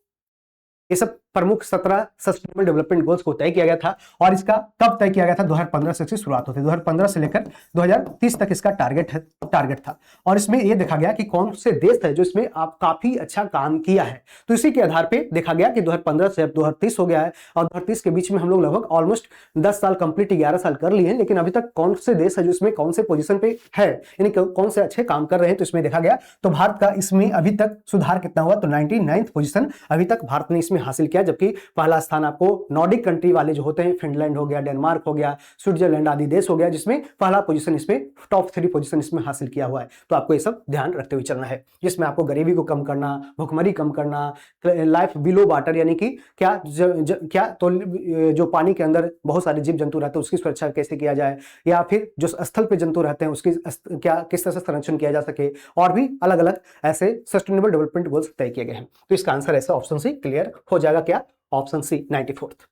ये सब प्रमुख 17 सस्टेनेबल डेवलपमेंट गोल्स को तय किया गया था। और इसका कब तय किया गया था? 2015 से इसकी शुरुआत होती है। 2015 से लेकर 2030 तक इसका टारगेट था। और इसमें यह देखा गया कि कौन से देश है जो इसमें आप काफी अच्छा काम किया है। तो इसी के आधार पे देखा गया कि 2015 से अब 2030 हो गया है और 2030 के बीच में हम लोग लगभग ऑलमोस्ट 10 साल कंप्लीट 11 साल कर लिए हैं, लेकिन अभी तक कौन से देश है जो इसमें कौन से पोजीशन पे है, यानी कौन से अच्छे काम कर रहे हैं। तो इसमें देखा गया तो भारत का इसमें अभी तक सुधार कितना हुआ? तो 99th पोजीशन अभी तक भारत ने इसमें हासिल किया किया, जबकि पहला स्थान आपको नॉर्डिक कंट्री वाले जो होते हैं, फिनलैंड हो गया, डेनमार्क हो गया, स्विट्जरलैंड आदि देश हो गया, जिसमें पहला पोजीशन इसमें टॉप 3 पोजीशन इसमें हासिल किया हुआ है। तो आपको ये सब ध्यान रखते हुए चलना है, जिसमें आपको गरीबी को कम करना, भुखमरी कम करना, लाइफ बिलो वाटर यानी कि क्या क्या तो जो पानी के अंदर बहुत सारे जीव जंतु रहते हैं उसकी सुरक्षा कैसे किया जाए, या फिर जो स्थल पे जंतु रहते हैं उसकी क्या किस तरह से संरक्षण किया जा सके, और भी अलग अलग ऐसे सस्टेनेबल डेवलपमेंट गोल्स तय किए गए हैं। तो इसका आंसर ऐसा ऑप्शन सी क्लियर हो जाएगा, क्या ऑप्शन सी 94th।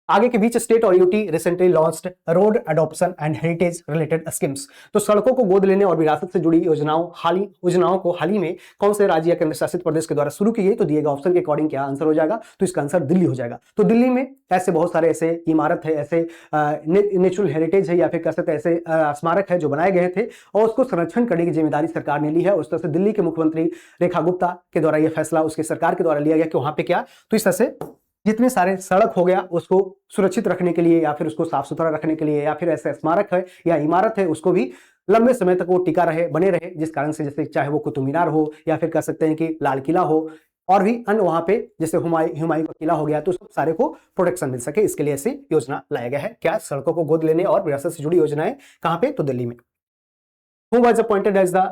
आगे के बीच स्टेट और UT recently launched road adoption and heritage related schemes. तो सड़कों को गोद लेने और विरासत से जुड़ी योजनाओं को हाल ही में कौन से राज्य या केंद्र शासित प्रदेश के द्वारा शुरू की गई? तो दिए गए ऑप्शन के अकॉर्डिंग क्या आंसर हो जाएगा? तो इसका आंसर दिल्ली हो जाएगा। तो दिल्ली में ऐसे बहुत सारे ऐसे इमारत है, ऐसे नेचुरल हेरिटेज है या फिर कह सकते हैं ऐसे स्मारक है जो बनाए गए थे और उसको संरक्षण करने की जिम्मेदारी सरकार ने ली है। उस तरह से दिल्ली के मुख्यमंत्री रेखा गुप्ता के द्वारा यह फैसला उसकी सरकार के द्वारा लिया गया कि वहां पे क्या, तो इस तरह से जितने सारे सड़क हो गया उसको सुरक्षित रखने के लिए या फिर उसको साफ सुथरा रखने के लिए, या फिर ऐसे स्मारक है या इमारत है उसको भी लंबे समय तक वो टिका रहे, बने रहे, जिस कारण से जैसे चाहे वो कुतुब मीनार हो या फिर कह सकते हैं कि लाल किला हो और भी अन्य वहां पे जैसे हुमायूं का किला हो गया, तो सब सारे को प्रोटेक्शन मिल सके, इसके लिए ऐसी योजना लाया गया है। क्या सड़कों को गोद लेने और विरासत से जुड़ी योजनाएं कहां पे? तो दिल्ली में। Who was appointed as the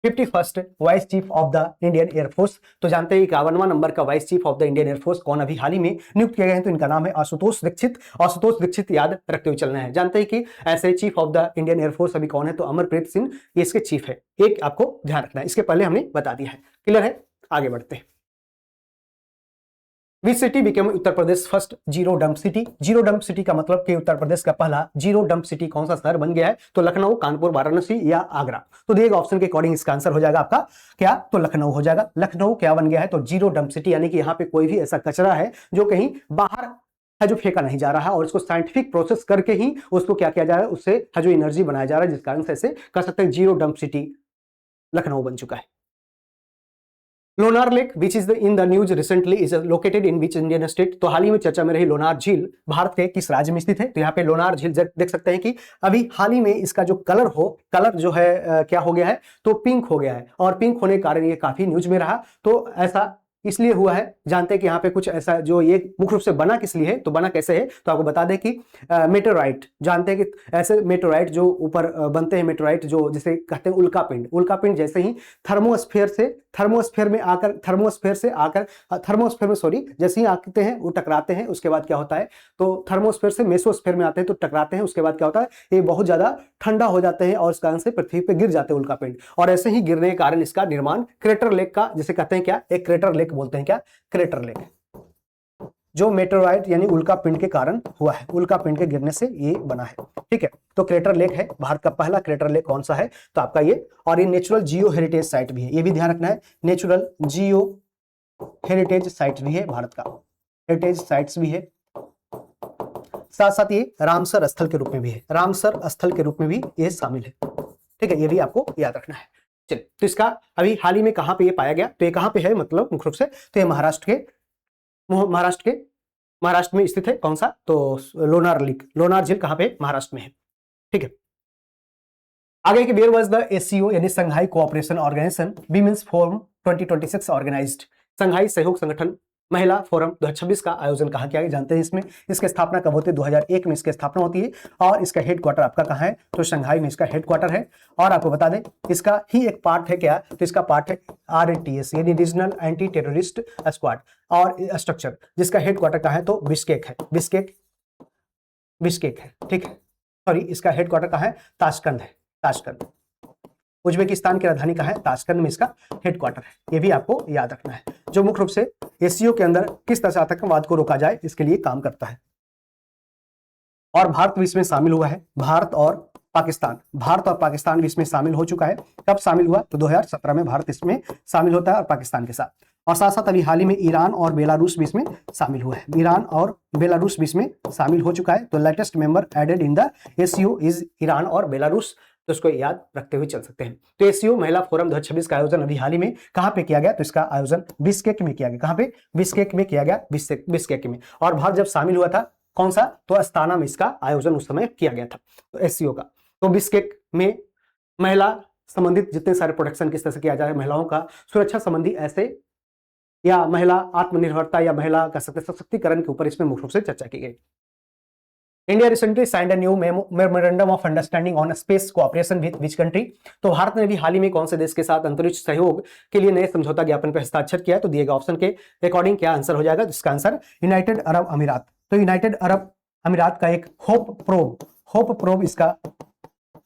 51st vice chief of the Indian Air Force? तो जानते हैं 51वां नंबर का vice chief of the Indian Air Force कौन अभी हाल ही में नियुक्त किया गया है? तो इनका नाम है आशुतोष दीक्षित। आशुतोष दीक्षित याद रखते हुए चलना है। जानते हैं कि ऐसे chief of the Indian air force अभी कौन है? तो अमरप्रीत सिंह ये इसके चीफ है। एक आपको ध्यान रखना है, इसके पहले हमने बता दिया है। क्लियर है? आगे बढ़ते हैं। Which city became Uttar Pradesh first zero dump city? Zero dump city का मतलब कि उत्तर प्रदेश का पहला जीरो डंप सिटी कौन सा शहर बन गया है? तो लखनऊ, कानपुर, वाराणसी या आगरा? तो दिए गए ऑप्शन के अकॉर्डिंग इसका आंसर हो जाएगा आपका क्या? तो लखनऊ हो जाएगा। लखनऊ क्या बन गया है? तो जीरो डंप सिटी, यानी कि यहाँ पे कोई भी ऐसा कचरा है जो कहीं बाहर है जो फेंका नहीं जा रहा है और इसको साइंटिफिक प्रोसेस करके ही उसको क्या किया जा रहा है, उससे है जो एनर्जी बनाया जा रहा है, जिस कारण से ऐसे कर सकते हैं जीरो डंप सिटी लखनऊ बन चुका है। Lonar lake which is in the news recently is located in which Indian state? तो हाल ही में चर्चा में रही लोनार झील भारत के किस राज्य में स्थित है? तो यहाँ पे लोनार झील देख सकते हैं कि अभी हाल ही में इसका जो कलर जो है क्या हो गया है? तो पिंक हो गया है, और पिंक होने के कारण ये काफी न्यूज में रहा। तो ऐसा इसलिए हुआ है, जानते हैं कि यहाँ पे कुछ ऐसा जो ये मुख्य रूप से बना किस लिए है, तो बना कैसे है? तो आपको बता दें कि मेटेराइट, जानते हैं कि ऐसे मेटेराइट जो ऊपर बनते हैं, मेटेराइट जो जिसे कहते हैं उल्कापिंड जैसे ही थर्मोस्फेयर में जैसे ही आते हैं वो टकराते हैं, उसके बाद क्या होता है? तो थर्मोस्फेयर से मेसोस्फेयर में आते हैं तो टकराते हैं, उसके बाद क्या होता है? ये बहुत ज्यादा ठंडा हो जाते हैं और इस कारण से पृथ्वी पे गिर जाते हैं उल्कापिंड, और ऐसे ही गिरने के कारण इसका निर्माण क्रेटर लेक का, जिसे कहते हैं क्या, एक क्रेटर लेक बोलते हैं, क्या क्रेटर लेक, जो मेटेराइट यानी उल्कापिंड के कारण हुआ है, उल्कापिंड के गिरने से ये बना है। ठीक है, तो क्रेटर लेक है, भारत का पहला क्रेटर लेक कौन सा है? तो आपका ये, और ये नेचुरल जियो हेरिटेज साइट भी है, ये भी ध्यान रखना है, नेचुरल जियो हेरिटेज साइट भी है, भारत का हेरिटेज साइट्स भी है। साथ साथ ये रामसर स्थल के रूप में भी है, रामसर स्थल के रूप में भी ये शामिल है। ठीक है, ये भी आपको याद रखना है। चलिए, तो इसका अभी हाल ही में कहां पे ये पाया गया? तो ये कहां पे है मतलब मुख्य रूप से? तो ये महाराष्ट्र में स्थित है। कौन सा? तो लोनार झील कहां पे? महाराष्ट्र में है। ठीक है, आगे कि वेयर वाज द एससीओ यानी Shanghai cooperation organisation women's forum 2026 organised? Shanghai सहयोग संगठन महिला फोरम 2026 का आयोजन कहां किया गया? जानते हैं इसकी स्थापना कब होती है? 2001 में इसकी स्थापना होती है, और इसका हेडक्वार्टर आपका कहां है? तो शंघाई में इसका हेडक्वार्टर है। और आपको बता दें इसका ही एक पार्ट है क्या? तो इसका पार्ट है RATS यानी रीजनल एंटी टेररिस्ट स्क्वाड और स्ट्रक्चर, जिसका हेडक्वार्टर कहां है? तो बिश्केक है, बिश्केक है। ठीक है, सॉरी, इसका हेडक्वार्टर कहां है? ताशकंद है, ताशकंद। उज्बेकिस्तान की राजधानी कहां है? ताशकंद में इसका हेडक्वार्टर है। ये भी आपको याद रखना है, जो मुख्य रूप से एससीओ के अंदर किस तरह से आतंकवाद को रोका जाए इसके लिए काम करता है। और भारत भी इसमें शामिल हुआ है, भारत और पाकिस्तान भी इसमें शामिल हो चुका है। कब शामिल हुआ? तो 2017 में भारत इसमें शामिल होता है और पाकिस्तान के साथ, और साथ साथ अभी हाल ही में ईरान और बेलारूस भी इसमें शामिल हुआ है, ईरान और बेलारूस भी इसमें शामिल हो चुका है। तो latest member added in the SCO is Iran और बेलारूस, तो इसको याद रखते हुए चल सकते हैं। तो एससीओ महिला फोरम 2026 का आयोजन अभी हाल ही में कहां पे किया गया? तो इसका आयोजन बिश्केक में किया गया। कहां पे? बिश्केक में किया गया, बिश्केक में। और भारत जब शामिल हुआ था कौन सा? तो अस्ताना में इसका आयोजन उस समय किया गया था, तो एससीओ का। तो बिश्केक में महिला संबंधित जितने सारे प्रोटेक्शन किस तरह से किया जाए, महिलाओं का सुरक्षा संबंधी ऐसे या महिला आत्मनिर्भरता या महिला का सशक्तिकरण के ऊपर इसमें मुख्य रूप से चर्चा की गई। India recently signed a new memorandum of understanding on space cooperation with which country. तो भारत ने भी हाल ही में कौन से देश के साथ अंतरिक्ष सहयोग के लिए नए समझौता ज्ञापन पर हस्ताक्षर किया है? तो दिए गए ऑप्शन के अकॉर्डिंग क्या आंसर हो जाएगा? इसका आंसर यूनाइटेड अरब अमीरात। तो यूनाइटेड अरब अमीरात का एक होप प्रोब इसका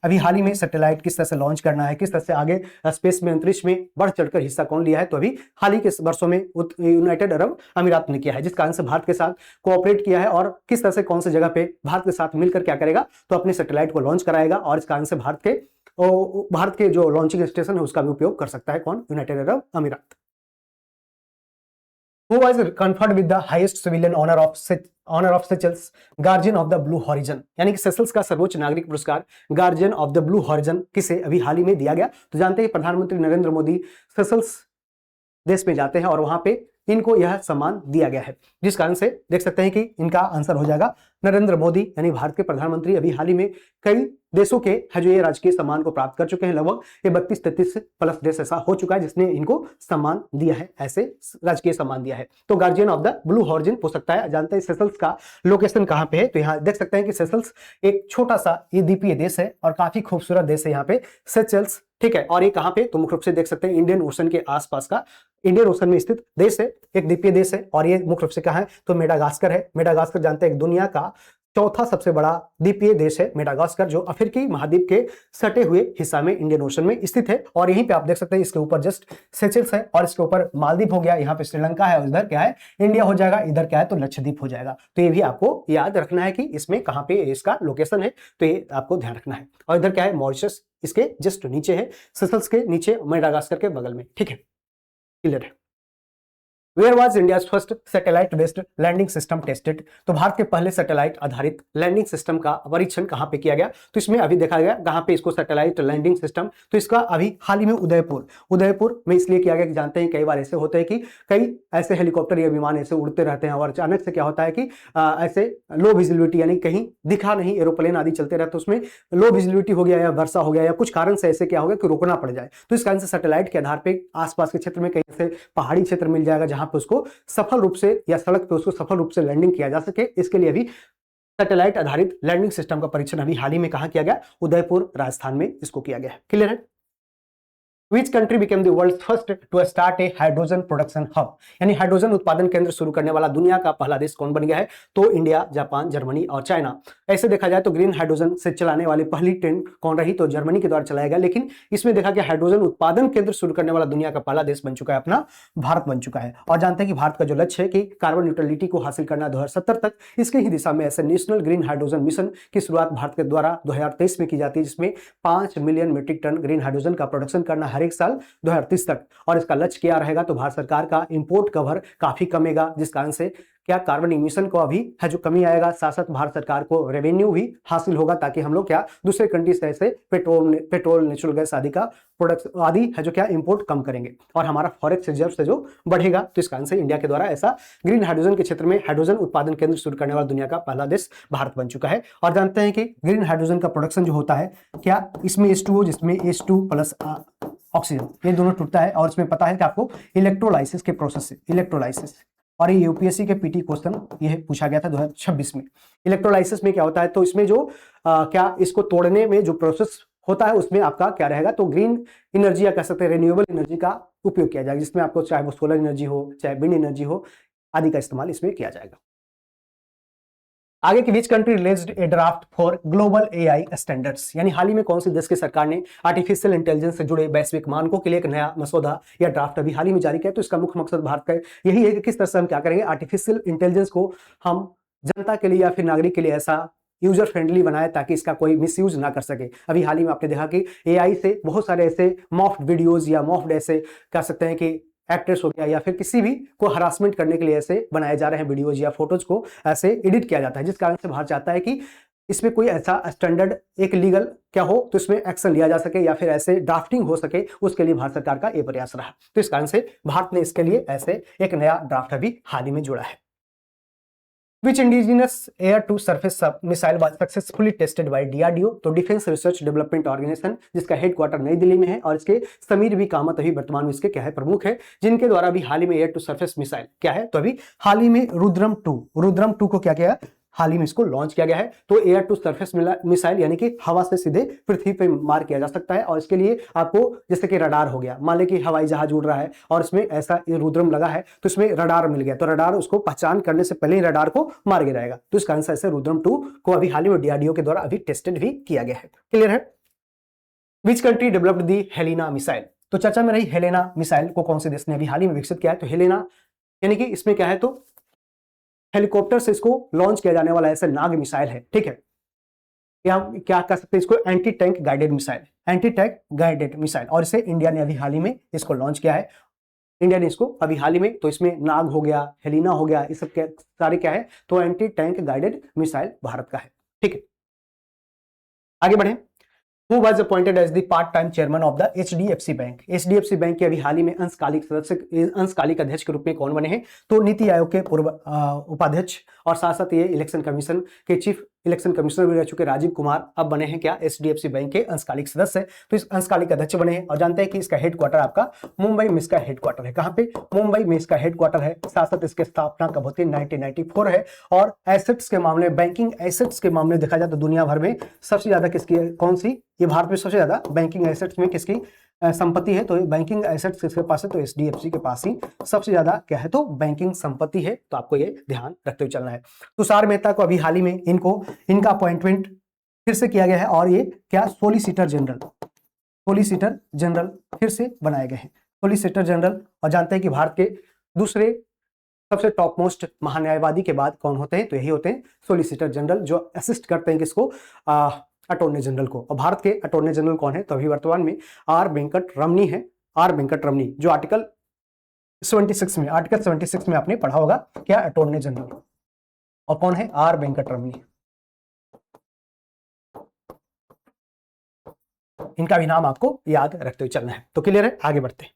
अभी हाल ही में सैटेलाइट किस तरह से लॉन्च करना है, किस तरह से आगे स्पेस में अंतरिक्ष में बढ़ चढ़कर हिस्सा कौन लिया है, तो अभी हाल ही के वर्षों में यूनाइटेड अरब अमीरात ने किया है, जिसका आंसर भारत के साथ कोऑपरेट किया है और किस तरह से कौन सी जगह पे भारत के साथ मिलकर क्या करेगा, तो अपने सैटेलाइट को लॉन्च कराएगा और इसका आंसर भारत के जो लॉन्चिंग स्टेशन है उसका भी उपयोग कर सकता है। कौन? यूनाइटेड अरब अमीरात। Who was conferred with the highest civilian honor of Seychelles, Guardian of the Blue Horizon? यानी कि सेशल्स का सर्वोच्च नागरिक पुरस्कार guardian of the blue horizon किसे अभी हाल ही में दिया गया? तो जानते हैं प्रधानमंत्री नरेंद्र मोदी सेशल्स देश में जाते हैं और वहां पे इनको यह सम्मान दिया गया है, जिस कारण से देख सकते हैं कि इनका आंसर हो जाएगा नरेंद्र मोदी, यानी भारत के प्रधानमंत्री अभी हाल ही में कई देशों के है जो ये राजकीय सम्मान को प्राप्त कर चुके हैं। लगभग ये 32-33 प्लस देश ऐसा हो चुका है जिसने इनको सम्मान दिया है, ऐसे राजकीय सम्मान दिया है। तो guardian of the blue horizon पूछ सकता है। जानते हैं सेशल्स का लोकेशन कहां पे है? तो यहाँ देख सकते हैं कि सेशल्स एक छोटा सा ये द्वीपीय देश है और काफी खूबसूरत देश है यहाँ पे सेशल्स, ठीक है। और ये कहां पे? तो मुख्य रूप से देख सकते हैं इंडियन ओशन के आसपास का, इंडियन ओशन में स्थित देश है, एक द्वीपीय देश है। और ये मुख्य रूप से कहां है? तो मेडागास्कर है। मेडागास्कर जानते हैं दुनिया का चौथा सबसे बड़ा द्वीपीय देश है मेडागास्कर, जो अफ्रीकी महाद्वीप के सटे हुए हिस्सा में इंडियन ओशन में स्थित है। और यहीं पे आप देख सकते हैं इसके ऊपर जस्ट सेशल्स है और इसके ऊपर मालदीव हो गया, यहाँ पे श्रीलंका है और इधर क्या है? इंडिया हो जाएगा, इधर क्या है? तो लक्षद्वीप हो जाएगा। तो ये भी आपको याद रखना है कि इसमें कहां पे इसका लोकेशन है, तो ये आपको ध्यान रखना है। और इधर क्या है? मॉरिशस इसके जस्ट नीचे है, सेशल्स के नीचे, मेडागास्कर के बगल में, ठीक है, क्लियर है। Where was India's first satellite based landing system tested? तो भारत के पहले सैटेलाइट आधारित लैंडिंग सिस्टम का परीक्षण कहां पे किया गया? तो इसमें अभी देखा गया कहां पे इसको सैटेलाइट लैंडिंग सिस्टम, तो इसका अभी हाल ही में उदयपुर में इसलिए किया गया कि जानते हैं कई बार ऐसे होते हैं कि कई ऐसे हेलीकॉप्टर या विमान ऐसे उड़ते रहते हैं और अचानक से क्या होता है कि ऐसे लो विजिबिलिटी यानी कहीं दिखा नहीं, एरोप्लेन आदि चलते रहते, उसमें लो विजिबिलिटी हो गया या वर्षा हो गया या कुछ कारण से ऐसे क्या हो गया कि रोकना पड़ जाए। तो इस कारण से सैटेलाइट के आधार पर आसपास के क्षेत्र में कहीं से पहाड़ी क्षेत्र मिल जाएगा जहां पे उसको सफल रूप से या सड़क पे उसको सफल रूप से लैंडिंग किया जा सके। इसके लिए अभी सैटेलाइट आधारित लैंडिंग सिस्टम का परीक्षण अभी हाल ही में कहां किया गया? उदयपुर राजस्थान में इसको किया गया है, क्लियर है। Which country became the world's first to start a hydrogen production hub? यानी हाइड्रोजन उत्पादन केंद्र शुरू करने वाला दुनिया का पहला देश कौन बन गया है? तो इंडिया, जापान, जर्मनी और चाइना। ऐसे देखा जाए तो ग्रीन हाइड्रोजन से चलाने वाली पहली ट्रेन कौन रही? तो जर्मनी के द्वारा चलाया गया। लेकिन इसमें देखा गया हाइड्रोजन उत्पादन केंद्र शुरू करने वाला दुनिया का पहला देश बन चुका है अपना भारत बन चुका है। और जानते हैं कि भारत का जो लक्ष्य है कि कार्बन न्यूट्रलिटी को हासिल करना 2070 तक, इसके ही दिशा में ऐसे नेशनल ग्रीन हाइड्रोजन मिशन की शुरुआत भारत के द्वारा 2023 में की जाती है, जिसमें 5 million metric ton green hydrogen का प्रोडक्शन करना हर एक साल 2038 तक। और इसका लक्ष्य क्या रहेगा? तो भारत सरकार का इंपोर्ट कवर काफी कमेगा, जिस कारण से क्या कार्बन इमिशन को अभी है जो कमी आएगा, साथ साथ भारत सरकार को रेवेन्यू भी हासिल होगा, ताकि हम लोग क्या दूसरे कंट्री से ऐसे पेट्रोल नेचुरल गैस आदि का प्रोडक्ट आदि है जो क्या इंपोर्ट कम करेंगे और हमारा फॉरेक्स रिजर्व से जो बढ़ेगा। तो इस कारण से इंडिया के द्वारा ऐसा ग्रीन हाइड्रोजन के क्षेत्र में हाइड्रोजन उत्पादन केंद्र शुरू करने वाला दुनिया का पहला देश भारत बन चुका है। और जानते हैं कि ग्रीन हाइड्रोजन का प्रोडक्शन जो होता है क्या इसमें H2O, जिसमें H2 प्लस ऑक्सीजन ये दोनों टूटता है। और इसमें पता है कि आपको इलेक्ट्रोलाइसिस के प्रोसेस से इलेक्ट्रोलाइसिस, और ये यूपीएससी के पीटी क्वेश्चन ये पूछा गया था 2026 में। इलेक्ट्रोलाइसिस में क्या होता है? तो इसमें जो क्या इसको तोड़ने में जो प्रोसेस होता है उसमें आपका क्या रहेगा? तो ग्रीन एनर्जी या कह सकते हैं रिन्यूएबल एनर्जी का उपयोग किया जाएगा, जिसमें आपको चाहे वो सोलर एनर्जी हो, चाहे विंड एनर्जी हो, आदि का इस्तेमाल इसमें किया जाएगा। आगे की which country released A draft for global AI standards? यानी हाल ही में कौन सी देश की सरकार ने आर्टिफिशियल इंटेलिजेंस से जुड़े वैश्विक मानकों के लिए एक नया मसौदा या ड्राफ्ट अभी हाल ही में जारी किया। तो इसका मुख्य मकसद भारत का यही है कि किस तरह से हम क्या करेंगे, आर्टिफिशियल इंटेलिजेंस को हम जनता के लिए या फिर नागरिक के लिए ऐसा यूजर फ्रेंडली बनाए ताकि इसका कोई मिसयूज ना कर सके। अभी हाल ही में आपने देखा कि एआई से बहुत सारे ऐसे मॉफ्ड वीडियोज या मॉफ्ड ऐसे कह सकते हैं कि एक्टर्स हो गया या फिर किसी भी को हरासमेंट करने के लिए ऐसे बनाए जा रहे हैं वीडियोज या फोटोज को ऐसे एडिट किया जाता है, जिस कारण से भारत चाहता है कि इसमें कोई ऐसा स्टैंडर्ड एक लीगल क्या हो तो इसमें एक्शन लिया जा सके या फिर ऐसे ड्राफ्टिंग हो सके, उसके लिए भारत सरकार का ये प्रयास रहा। तो इस कारण से भारत ने इसके लिए ऐसे एक नया ड्राफ्ट अभी हाल ही में जोड़ा है। Which indigenous air to surface missile was successfully tested by DRDO, तो डिफेंस रिसर्च डेवलपमेंट ऑर्गेनाइजेशन, जिसका हेडक्वार्टर नई दिल्ली में है, और इसके समीर वी कामत अभी वर्तमान में इसके क्या है, प्रमुख है, जिनके द्वारा अभी हाल ही में एयर टू सरफेस मिसाइल क्या है, तो अभी हाल ही में रुद्रम 2 को क्या किया, हाल ही में इसको लॉन्च किया गया है। तो एयर टू सरफेस मिसाइल यानी कि हवा से सीधे पृथ्वी पे मार किया जा सकता है, और इसके लिए आपको जैसे कि रडार हो गया, मान ले कि हवाई जहाज उड़ रहा है और इसमें ऐसा ये रुद्रम लगा है, तो इसमें रडार मिल गया, तो रडार उसको पहचान करने से पहले ही रडार को मार गिराएगा। तो इसका आंसर है रुद्रम 2 को अभी हाल ही में डीआरडीओ के द्वारा अभी टेस्टेड भी किया गया है। क्लियर है। Which country developed the Helina missile, तो चर्चा में रही हेलेना मिसाइल को कौन से देश ने अभी हाल ही में विकसित किया है, तो हेलेना यानी कि इसमें क्या है, तो हेलीकॉप्टर से इसको लॉन्च किया जाने वाला ऐसा नाग मिसाइल है, ठीक है, या क्या कह सकते हैं इसको, anti tank guided missile, anti tank guided missile, और इसे इंडिया ने अभी हाल ही में इसको लॉन्च किया है, इंडिया ने इसको अभी हाल ही में। तो इसमें नाग हो गया, हेलिना हो गया, ये सब सारे क्या है, तो anti tank guided missile Bharat का है, ठीक है। आगे बढ़े। Who was appointed as the part-time chairman of the HDFC bank, HDFC bank के अभी हाल ही में अंशकालिक सदस्य, अंशकालिक अध्यक्ष के रूप में कौन बने हैं, तो नीति आयोग के पूर्व उपाध्यक्ष और साथ साथ ये इलेक्शन कमीशन के चीफ इलेक्शन कमिश्नर भी रह चुके राजीव कुमार अब बने हैं क्या, HDFC बैंक के अंशकालिक सदस्य, तो इस अंशकालिक अध्यक्ष बने हैं। और जानते हैं कि इसका हेडक्वार्टर आपका मुंबई में इसका हेडक्वार्टर है, कहां पे, मुंबई में इसका हेडक्वार्टर है। साथ साथ इसकी स्थापना कब होती है, 1994 है। और एसेट्स के मामले, बैंकिंग एसेट्स के मामले देखा जाए तो दुनिया भर में सबसे ज्यादा किसकी, कौन सी, ये भारत में सबसे ज्यादा बैंकिंग एसेट्स में किसकी संपत्ति है, तो बैंकिंग एसेट्स किसके पास है, तो HDFC के पास ही सबसे ज्यादा क्या है, तो बैंकिंग संपत्ति है। तो आपको ये ध्यान रखते हुए चलना है। तुषार मेहता को अभी हाल ही में इनका अपॉइंटमेंट फिर से किया गया है, और ये क्या, सोलिसिटर जनरल फिर से बनाए गए हैं, सोलिसिटर जनरल। और जानते हैं कि भारत के दूसरे सबसे टॉप मोस्ट महान्यायवादी के बाद कौन होते हैं, तो यही होते हैं सोलिसिटर जनरल, जो असिस्ट करते हैं किसको, अटॉर्नी जनरल को। और भारत के अटॉर्नी जनरल कौन है, तो अभी वर्तमान में आर वेंकट रमनी है, आर वेंकट रमनी, जो आर्टिकल 76 में आपने पढ़ा होगा क्या, अटॉर्नी जनरल, और कौन है, आर वेंकट रमनी। इनका भी नाम आपको याद रखते हुए चलना है। तो क्लियर है, आगे बढ़ते हैं।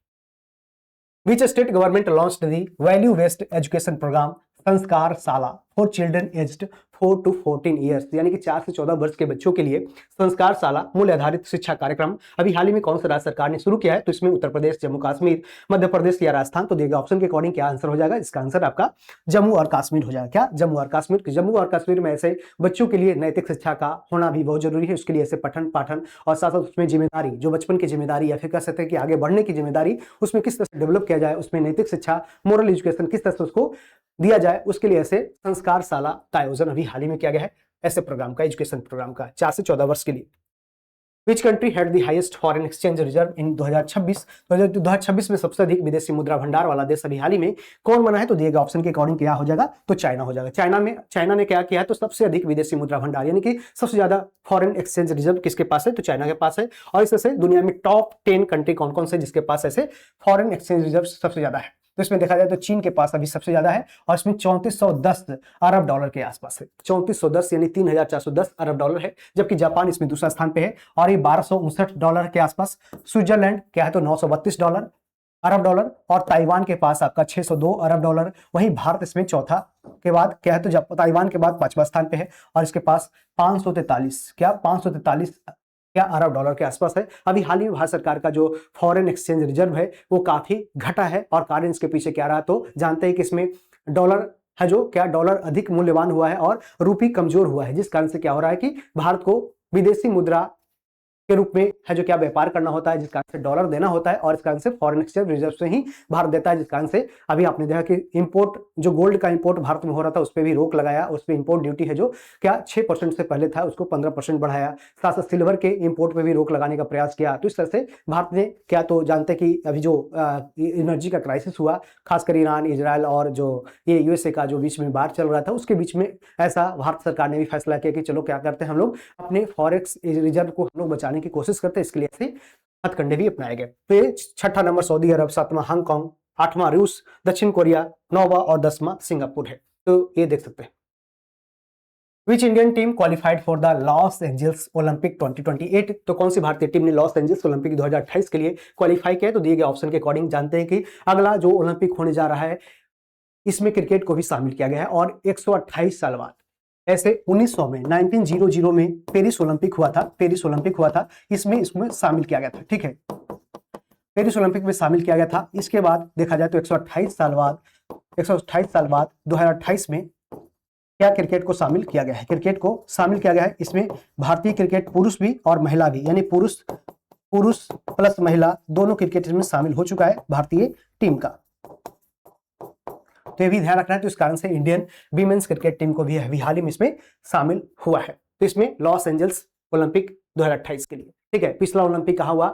Which state government launched the value based education programme Sanskar Shala for children aged 4 to 14 years, यानी कि 4 से 14 वर्ष के बच्चों के लिए संस्कार शाला मूल्य आधारित शिक्षा कार्यक्रम अभी हाल ही में कौन सा राज्य सरकार ने शुरू किया है, तो इसमें उत्तर प्रदेश, जम्मू कश्मीर, मध्य प्रदेश या राजस्थान। तो देगा ऑप्शन के अकॉर्डिंग क्या आंसर हो जाएगा, इसका आंसर आपका जम्मू और कश्मीर हो जाएगा। क्या, जम्मू और कश्मीर। जम्मू और कश्मीर में ऐसे बच्चों के लिए नैतिक शिक्षा का होना भी बहुत जरूरी है। उसके लिए ऐसे पठन पाठन और साथ साथ उसमें जिम्मेदारी, जो बचपन की जिम्मेदारी या फिर कह सकते हैं कि आगे बढ़ने की जिम्मेदारी, उसमें किस तरह से डेवलप किया जाए, उसमें नैतिक शिक्षा, मोरल एजुकेशन किस तरह से उसको दिया जाए, उसके लिए ऐसे संस्कार शाला का आयोजन अभी हाल ही में किया गया है, ऐसे प्रोग्राम का, एजुकेशन प्रोग्राम का, 4 से 14 वर्ष के लिए। Which country had the highest foreign exchange reserve in 2026 में सबसे अधिक विदेशी मुद्रा भंडार वाला देश अभी हाल ही में कौन बना है, तो दिएगा ऑप्शन के अकॉर्डिंग क्या हो जाएगा, तो चाइना हो जाएगा। चाइना ने क्या किया है, तो सबसे अधिक विदेशी मुद्रा भंडार यानी कि सबसे ज्यादा फॉरेन एक्सचेंज रिजर्व किसके पास है, तो चाइना के पास है। और इससे दुनिया में टॉप 10 कंट्री कौन कौन से जिसके पास ऐसे फॉरेन एक्सचेंज रिजर्व सबसे ज्यादा है, तो इसमें देखा जाए तो चीन के पास अभी सबसे ज्यादा है, और इसमें 3410 अरब डॉलर के आसपास है, 3410 यानी 3410 अरब डॉलर है। जबकि जापान इसमें दूसरा स्थान पे है, और ये 1259 डॉलर के आसपास। स्विट्जरलैंड क्या है, तो 932 डॉलर अरब डॉलर, और ताइवान के पास आपका 602 अरब डॉलर। वहीं भारत इसमें चौथा के बाद क्या है, तो ताइवान के बाद 5वां स्थान पे है, और इसके पास 543 क्या अरब डॉलर के आसपास है। अभी हाल ही में भारत सरकार का जो फॉरेन एक्सचेंज रिजर्व है वो काफी घटा है, और कारण इसके पीछे क्या रहा, तो जानते हैं कि इसमें डॉलर है, जो क्या डॉलर अधिक मूल्यवान हुआ है और रूपी कमजोर हुआ है, जिस कारण से क्या हो रहा है कि भारत को विदेशी मुद्रा के रूप में है जो क्या व्यापार करना होता है, जिस कारण से डॉलर देना होता है, और इस कारण से फॉरेन एक्सचेंज रिजर्व से ही भारत देता है, जिस कारण से अभी आपने देखा कि इंपोर्ट, जो गोल्ड का इंपोर्ट भारत में हो रहा था उस पर भी रोक लगाया, उस पर इंपोर्ट ड्यूटी है जो क्या 6% से पहले था उसको 15% बढ़ाया। साथ साथ सिल्वर के इंपोर्ट पे भी रोक लगाने का प्रयास किया। तो इस तरह से भारत ने क्या, तो जानते कि अभी जो एनर्जी का क्राइसिस हुआ, खासकर ईरान, इजराइल और जो ये यूएसए का जो बीच में बात चल रहा था, उसके बीच में ऐसा भारत सरकार ने भी फैसला किया कि चलो क्या करते हैं, हम लोग अपने फॉरेक्स रिजर्व को हम लोग बचाने की कोशिश करते हैं, इसके लिए ऐसे हथकंडे भी अपनाए गए। तो ये 6ठा नंबर सऊदी अरब, 7वां हांगकांग, 8वां रूस, दक्षिण कोरिया, 9वां और 10वां सिंगापुर है। तो ये देख सकते हैं। Which Indian team qualified for the Los Angeles Olympic 2028, तो कौन सी भारतीय टीम ने लॉस एंजल्स ओलंपिक 2028 के लिए क्वालिफाई किया है, तो दिए गए ऑप्शन के अकॉर्डिंग जानते हैं कि अगला जो ओलंपिक होने जा रहा है इसमें क्रिकेट को भी शामिल किया गया है। और 128 साल बाद ऐसे 1900 में 1900 में पेरिस ओलंपिक हुआ था, इसमें शामिल किया गया था। ठीक है, पेरिस ओलंपिक में शामिल किया गया था। इसके बाद देखा जाए तो 128 साल बाद 2028 में क्या क्रिकेट को शामिल किया गया है? क्रिकेट को शामिल किया गया है। इसमें भारतीय क्रिकेट पुरुष भी और महिला भी, यानी पुरुष प्लस महिला दोनों क्रिकेट में शामिल हो चुका है भारतीय टीम का। तो ये भी ध्यान रखना है। तो इस कारण से इंडियन वीमेंस क्रिकेट टीम को भी अभी हाल ही में इसमें शामिल हुआ है। तो इसमें लॉस एंजल्स ओलंपिक 2028 के लिए। ठीक है, पिछला ओलंपिक कहाँ हुआ?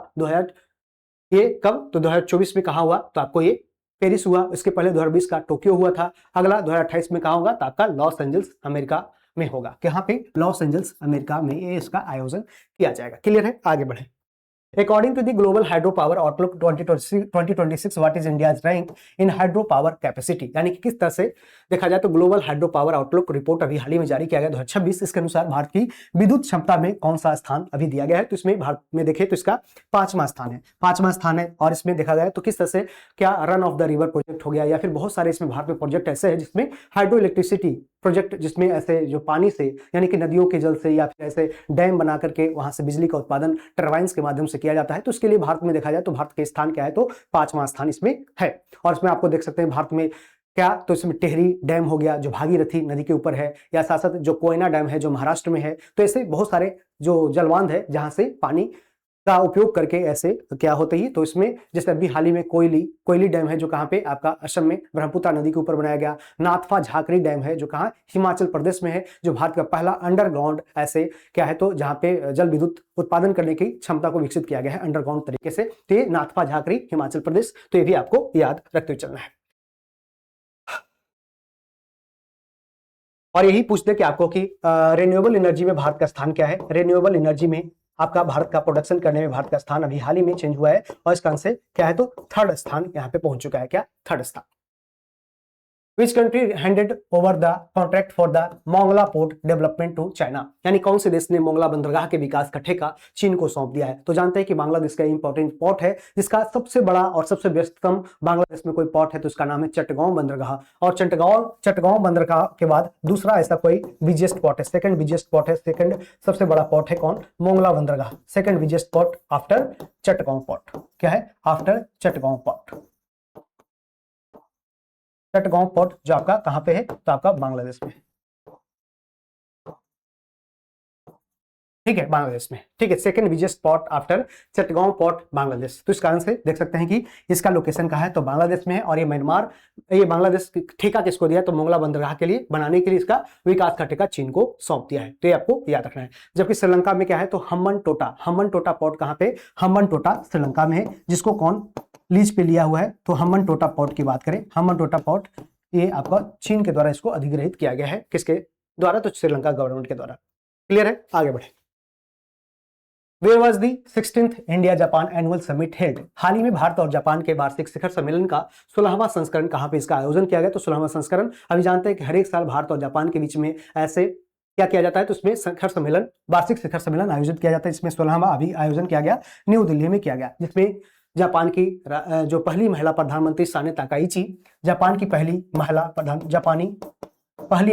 ये कब? तो 2024 में कहाँ हुआ? तो आपको ये पेरिस हुआ। इसके पहले 2020 का टोक्यो हुआ था। अगला 2028 में कहाँ होगा? तो आपका लॉस एंजल्स अमेरिका में होगा। यहाँ पे लॉस एंजल्स अमेरिका में ये इसका आयोजन किया जाएगा। क्लियर है? आगे बढ़े। According to the Global Hydropower Outlook 2026, what is India's rank in hydropower capacity? यानी कि किस तरह से देखा जाए तो global hydro power outlook report अभी हाल ही में जारी किया गया 2026। इसके अनुसार भारत की विद्युत क्षमता में कौन सा स्थान अभी दिया गया है? तो इसमें भारत में देखें तो इसका पांचवा स्थान है। और इसमें देखा गया तो किस तरह से क्या run of the river project हो गया, या फिर बहुत सारे इसमें भारत में प्रोजेक्ट ऐसे हैं जिसमें हाइड्रो इलेक्ट्रिसिटी प्रोजेक्ट, जिसमें ऐसे जो पानी से यानी कि नदियों के जल से या फिर ऐसे डैम बना करके वहां से बिजली का उत्पादन टरबाइन्स के माध्यम से किया जाता है। तो इसके लिए भारत में देखा जाए तो भारत के स्थान क्या है? तो पांचवा स्थान इसमें है। और इसमें आपको देख सकते हैं भारत में क्या, तो इसमें टेहरी डैम हो गया जो भागीरथी नदी के ऊपर है, या साथ साथ जो कोयना डैम है जो महाराष्ट्र में है। तो ऐसे बहुत सारे जो जलबांध है जहां से पानी का उपयोग करके ऐसे क्या होते ही। तो इसमें जैसे अभी हाल ही में कोयली डैम है जो कहाँ पे आपका असम में ब्रह्मपुत्र नदी के ऊपर बनाया गया। नाथपा झाकरी डैम है जो कहाँ हिमाचल प्रदेश में है, जो भारत का पहला अंडरग्राउंड ऐसे क्या है तो जहाँ पे जल विद्युत उत्पादन करने की क्षमता को विकसित किया गया है अंडरग्राउंड तरीके से। तो ये नाथपा झाकरी हिमाचल प्रदेश, तो ये भी आपको याद रखते हुए चलना है। और यही पूछते कि आपको कि रिन्यूएबल एनर्जी में भारत का स्थान क्या है? रिन्यूएबल एनर्जी में आपका भारत का प्रोडक्शन करने में भारत का स्थान अभी हाल ही में चेंज हुआ है, और इसका आंसर क्या है तो थर्ड स्थान यहाँ पे पहुंच चुका है। क्या? थर्ड स्थान। Which country handed over the contract for the Mongla port development to China? यानी कौन से देश ने मोंगला बंदरगाह के विकास का ठेका चीन को सौंप दिया है? तो जानते हैं कि बांग्लादेश का इंपॉर्टेंट पोर्ट है, जिसका सबसे बड़ा और सबसे व्यस्ततम बांग्लादेश में कोई पोर्ट है तो उसका नाम है चट्टगांव बंदरगाह। और चट्टगांव बंदरगाह के बाद दूसरा ऐसा कोई बिगेस्ट पोर्ट है, सेकंड बिगेस्ट पोर्ट है, सेकंड सबसे बड़ा पोर्ट है कौन? मोंगला बंदरगाह, second biggest port after Chittagong port. क्या है? After Chittagong port. Chittagong port जो आपका कहां पे है? तो आपका बांग्लादेश में। ठीक है, बांग्लादेश में। ठीक है, second biggest port after Chittagong port Bangladesh. तो इस कारण से देख सकते हैं कि इसका लोकेशन कहां है? तो बांग्लादेश में है। और ये बांग्लादेश ठेका किसको दिया? तो मोंगला बंदरगाह के लिए बनाने के लिए इसका विकास का ठेका चीन को सौंप दिया है। तो ये आपको याद रखना है। जबकि श्रीलंका में क्या है? तो हम्बन टोटा पोर्ट कहां पे? हम्बन टोटा श्रीलंका में है, जिसको कौन लीज पे लिया हुआ है? तो हम्बन टोटा पोर्ट की बात करें, हम्बन टोटा पोर्ट ये आपका चीन के द्वारा इसको अधिग्रहित किया गया है। किसके द्वारा? तो श्रीलंका गवर्नमेंट के द्वारा। क्लियर है? आगे बढ़े। Where was the 16th India Japan annual summit held? हाल ही में भारत और जापान के वार्षिक शिखर सम्मेलन का 16वां संस्करण कहां पे इसका आयोजन किया गया? तो 16वां संस्करण अभी जानते हैं कि हर एक साल भारत और जापान के बीच में ऐसे क्या किया जाता है तो उसमें वार्षिक शिखर सम्मेलन आयोजित किया जाता है। इसमें 16वां अभी आयोजन किया गया, न्यू दिल्ली में किया गया, जिसमें जापान की जो पहली महिला प्रधानमंत्री साने ताकाइची, जापान की पहली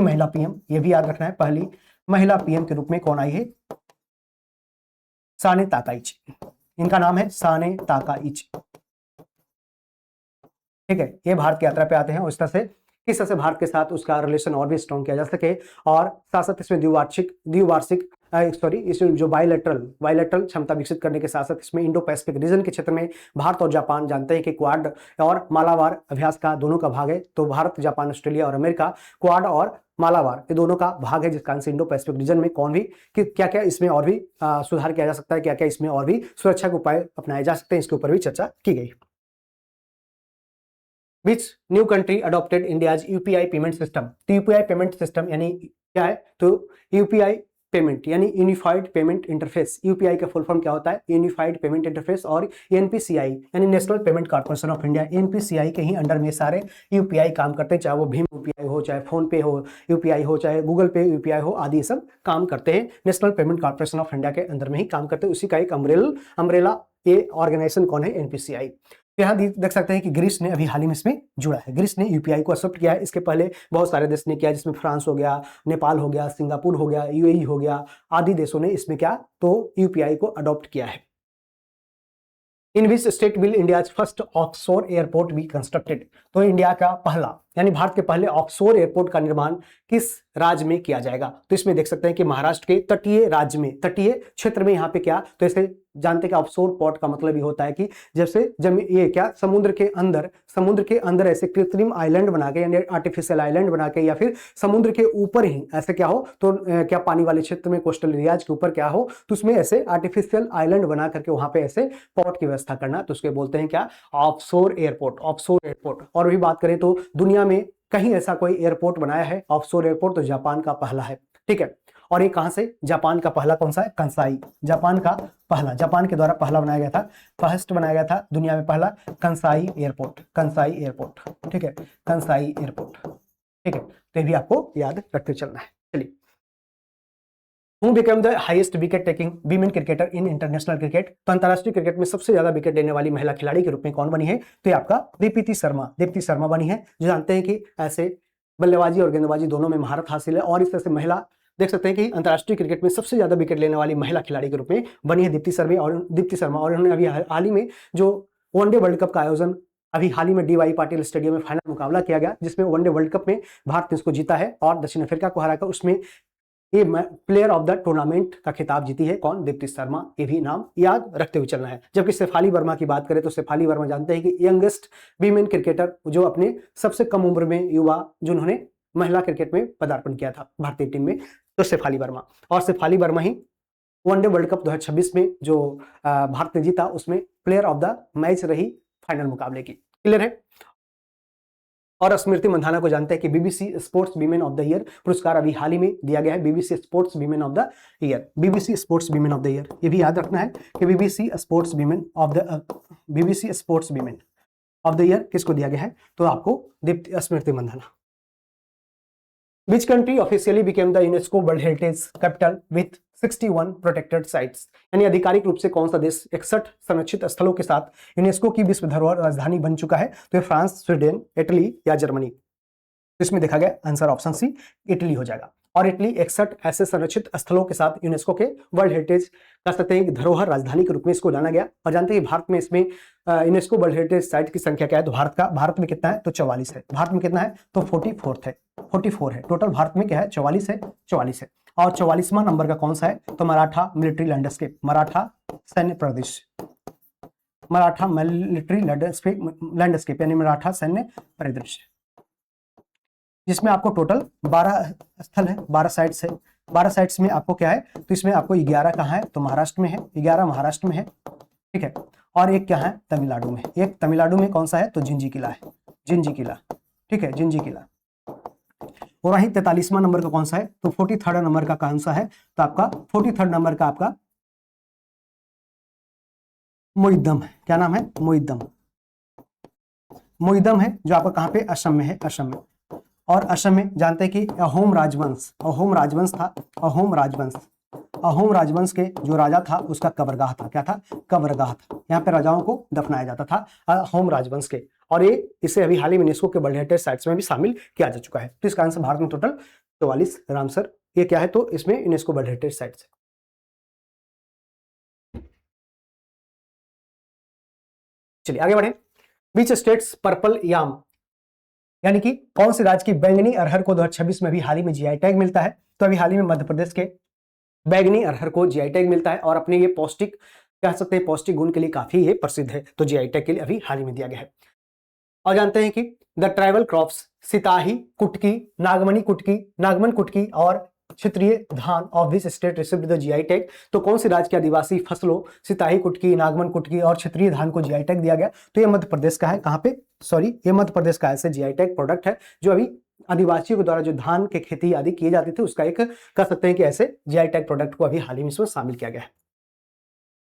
महिला पीएम, ये भी याद रखना है, पहली महिला पीएम के रूप में कौन आई है? Sanae Takaichi. इनका नाम है साने ताकाइची। ठीक है, ये भारत की यात्रा पे आते हैं और इस तरह से किस तरह से भारत के साथ उसका रिलेशन और भी स्ट्रॉन्ग किया जा सके। और साथ साथ इसमें इसमें जो बायलैटरल क्षमता विकसित करने के साथ साथ इसमें इंडो पैसिफिक रीजन के क्षेत्र में भारत और जापान जानते हैं कि क्वाड और मालाबार अभ्यास का दोनों का भाग है। तो भारत, जापान, ऑस्ट्रेलिया और अमेरिका क्वाड और मालाबार ये दोनों का भाग है, जिस कारण से इंडो पैसिफिक रीजन में कौन भी क्या क्या इसमें और भी सुधार किया जा सकता है, क्या क्या इसमें और भी सुरक्षा के उपाय अपनाए जा सकते हैं, इसके ऊपर भी चर्चा की गई। Which new country adopted India's UPI payment system? तो यूपीआई पेमेंट सिस्टम यानी क्या है? तो यूपीआई पेमेंट यानी यूनिफाइड पेमेंट इंटरफेस। यूपीआई का फुल फॉर्म क्या होता है? Unified payment interface. और एनपीसीआई यानी national payment corporation of India, NPCI के ही अंडर में सारे यूपीआई काम करते हैं, चाहे वो भीम यूपीआई हो, चाहे फोन पे हो यूपीआई हो, चाहे गूगल पे यूपीआई हो, आदि सब काम करते हैं national payment corporation of India के अंदर में ही काम करते हैं। उसी का एक अम्ब्रेला ये ऑर्गेनाइजेशन कौन है? एनपीसीआई। यहाँ देख सकते हैं कि ग्रीस ने अभी हाल ही में इसमें जुड़ा है। ग्रीस ने यूपीआई को एक्सेप्ट किया है। इसके पहले बहुत सारे देश ने किया, जिसमें फ्रांस हो गया, नेपाल हो गया, सिंगापुर हो गया, यूएई हो गया, आदि देशों ने इसमें क्या तो यूपीआई को अडॉप्ट किया है। In which state will India first offshore airport be constructed? तो इंडिया का पहला यानी भारत के पहले ऑफशोर एयरपोर्ट का निर्माण किस राज्य में किया जाएगा? तो इसमें देख सकते हैं कि महाराष्ट्र के तटीय राज्य में, तटीय क्षेत्र में यहाँ पे क्या तो ऐसे जानते हैं कि ऑफशोर पोर्ट का मतलब ये होता है कि जैसे ये क्या समुद्र के अंदर ऐसे कृत्रिम आइलैंड बना के यानी आर्टिफिशियल आइलैंड बना के या फिर समुद्र के ऊपर ही ऐसे क्या हो तो क्या पानी वाले क्षेत्र में कोस्टल एरियाज के ऊपर क्या हो तो उसमें ऐसे आर्टिफिशियल आइलैंड बना करके वहां पे ऐसे पोर्ट की व्यवस्था करना, तो उसके बोलते हैं क्या ऑफशोर एयरपोर्ट। Offshore airport. और भी बात करें तो दुनिया में कहीं ऐसा कोई एयरपोर्ट बनाया है ऑफशोर एयरपोर्ट तो जापान का पहला है। ठीक है, और ये कहां से? जापान का पहला कौन सा है? कंसाई। जापान का पहला, जापान के द्वारा पहला बनाया गया था, फर्स्ट बनाया गया था दुनिया में पहला कंसाई एयरपोर्ट। Kansai airport. ठीक है, कंसाई एयरपोर्ट। ठीक है, तो ये भी आपको याद रखते चलना है। चलिए, Who became the highest wicket taking women cricketer in international cricket? तो अंतरराष्ट्रीय क्रिकेट में सबसे ज्यादा विकेट लेने वाली महिला खिलाड़ी के रूप में कौन बनी है? तो ये आपका दीप्ति शर्मा। दीप्ति शर्मा बनी है, जो जानते हैं कि ऐसे बल्लेबाजी और गेंदबाजी दोनों में महारत हासिल है, और इस तरह से महिला देख सकते हैं कि अंतरराष्ट्रीय क्रिकेट में सबसे ज्यादा विकेट लेने वाली महिला खिलाड़ी के रूप में बनी है दीप्ति शर्मा। और उन्होंने अभी हाल ही में जो वनडे वर्ल्ड कप का आयोजन अभी हाल ही में डीवाई पाटिल स्टेडियम में फाइनल मुकाबला किया गया, जिसमें वनडे वर्ल्ड कप में भारत ने इसको जीता है और दक्षिण अफ्रीका को हराकर उसमें ये प्लेयर ऑफ द टूर्नामेंट का खिताब जीती है। कौन? दीप्ति शर्मा। ये भी नाम याद रखते हुए चलना है। जबकि शेफाली वर्मा की बात करें तो शेफाली वर्मा जानते हैं कि यंगेस्ट वीमेन क्रिकेटर, जो अपने सबसे कम उम्र में युवा जिन्होंने महिला क्रिकेट में पदार्पण किया था भारतीय टीम में, तो शेफाली वर्मा। और शेफाली वर्मा ही वनडे वर्ल्ड कप 2026 में जो भारत ने जीता उसमें प्लेयर ऑफ द मैच रही फाइनल मुकाबले की। क्लियर है? और स्मृति मंधाना को जानते हैं कि BBC sports women of the year पुरस्कार अभी हाल ही में दिया गया है। BBC sports women of the year, BBC sports women of the year, ये भी याद रखना है कि BBC sports women of the year किसको दिया गया है? तो आपको Deepti Smriti Mandhana. Which country officially became the UNESCO World Heritage Capital with 61 protected sites? यानी आधिकारिक रूप से कौन सा देश 61 संरक्षित स्थलों के साथ यूनेस्को की विश्व धरोहर राजधानी बन चुका है? तो ये फ्रांस, स्वीडन, इटली या जर्मनी? इसमें देखा गया आंसर ऑप्शन सी इटली हो जाएगा। और इटली 61 ऐसे संरक्षित स्थलों के साथ यूनेस्को के वर्ल्ड हेरिटेज कह सकते हैं धरोहर राजधानी के रूप में इसको जाना गया। और जानते हैं भारत में इसमें यूनेस्को वर्ल्ड हेरिटेज साइट की संख्या क्या है? तो भारत में कितना है? तो 44 है। भारत में कितना है? तो 44 है। 44 है टोटल। भारत में क्या है? 44 है। 44 है। और 44वां नंबर का कौन सा है? तो मराठा मिलिट्री लैंडस्केप, मराठा सैन्य प्रदेश, मराठा मिलिट्री लैंडस्केप यानी मराठा सैन्य परिदृश्य, जिसमें आपको टोटल 12 स्थल है, 12 साइट्स है। 12 साइट्स में आपको क्या है? तो इसमें आपको 11 कहाँ है? तो महाराष्ट्र में है। 11 महाराष्ट्र में है। ठीक है, और एक क्या है? तमिलनाडु में। एक तमिलनाडु में कौन सा है? तो जिंजी किला है। जिंजी किला। ठीक है, जिंजी किला। और वहीं 43वां नंबर का कौन सा है? तो 43rd नंबर का कौन सा है? तो आपका 43rd नंबर का आपका मोइदम है। क्या नाम है? मोइदम। मोइदम है, जो आपका कहाँ पे? असम में है। असम में। और असम में जानते हैं कि अहोम राजवंश था। अहोम राजवंश के जो राजा था उसका कब्रगाह था। क्या था? कब्रगाह था। यहाँ पे राजाओं को दफनाया जाता था अहोम राजवंश के। और ये इसे अभी हाल ही में यूनेस्को के वर्ल्ड हेरिटेज साइट्स में भी शामिल किया जा चुका है। तो इसका आंसर भारत में टोटल 44 रामसर ये क्या है? तो इसमें यूनेस्को वर्ल्ड हेरिटेज साइट्स है। चलिए आगे बढ़े। बीच स्टेट्स पर्पल याम यानी कि कौन से राज्य की बैंगनी अरहर को 2026 में भी हाल ही में जीआई टैग मिलता है? तो अभी हाल ही में मध्य प्रदेश के बैंगनी अरहर को जीआई टैग मिलता है और अपने ये पौष्टिक कह सकते हैं पौष्टिक गुण के लिए काफी ये प्रसिद्ध है। तो जीआई टैग के लिए अभी हाल ही में दिया गया है। और जानते हैं कि द ट्राइबल क्रॉप्स सिताही कुटकी, नागमन कुटकी और क्षेत्रीय धान of this state received the GI tag. तो कौन सी राज्य की आदिवासी फसलों सिताही कुटकी, नागमन कुटकी और क्षेत्रीय धान को जीआई टैग दिया गया? तो ये मध्य प्रदेश का है। कहाँ पे? ये मध्य प्रदेश का ऐसे जीआई टैग प्रोडक्ट है जो अभी आदिवासियों के द्वारा जो धान के खेती आदि किए जाते थे उसका एक कह सकते हैं कि ऐसे जीआई टैग प्रोडक्ट को अभी हाल ही में इसमें शामिल किया गया है।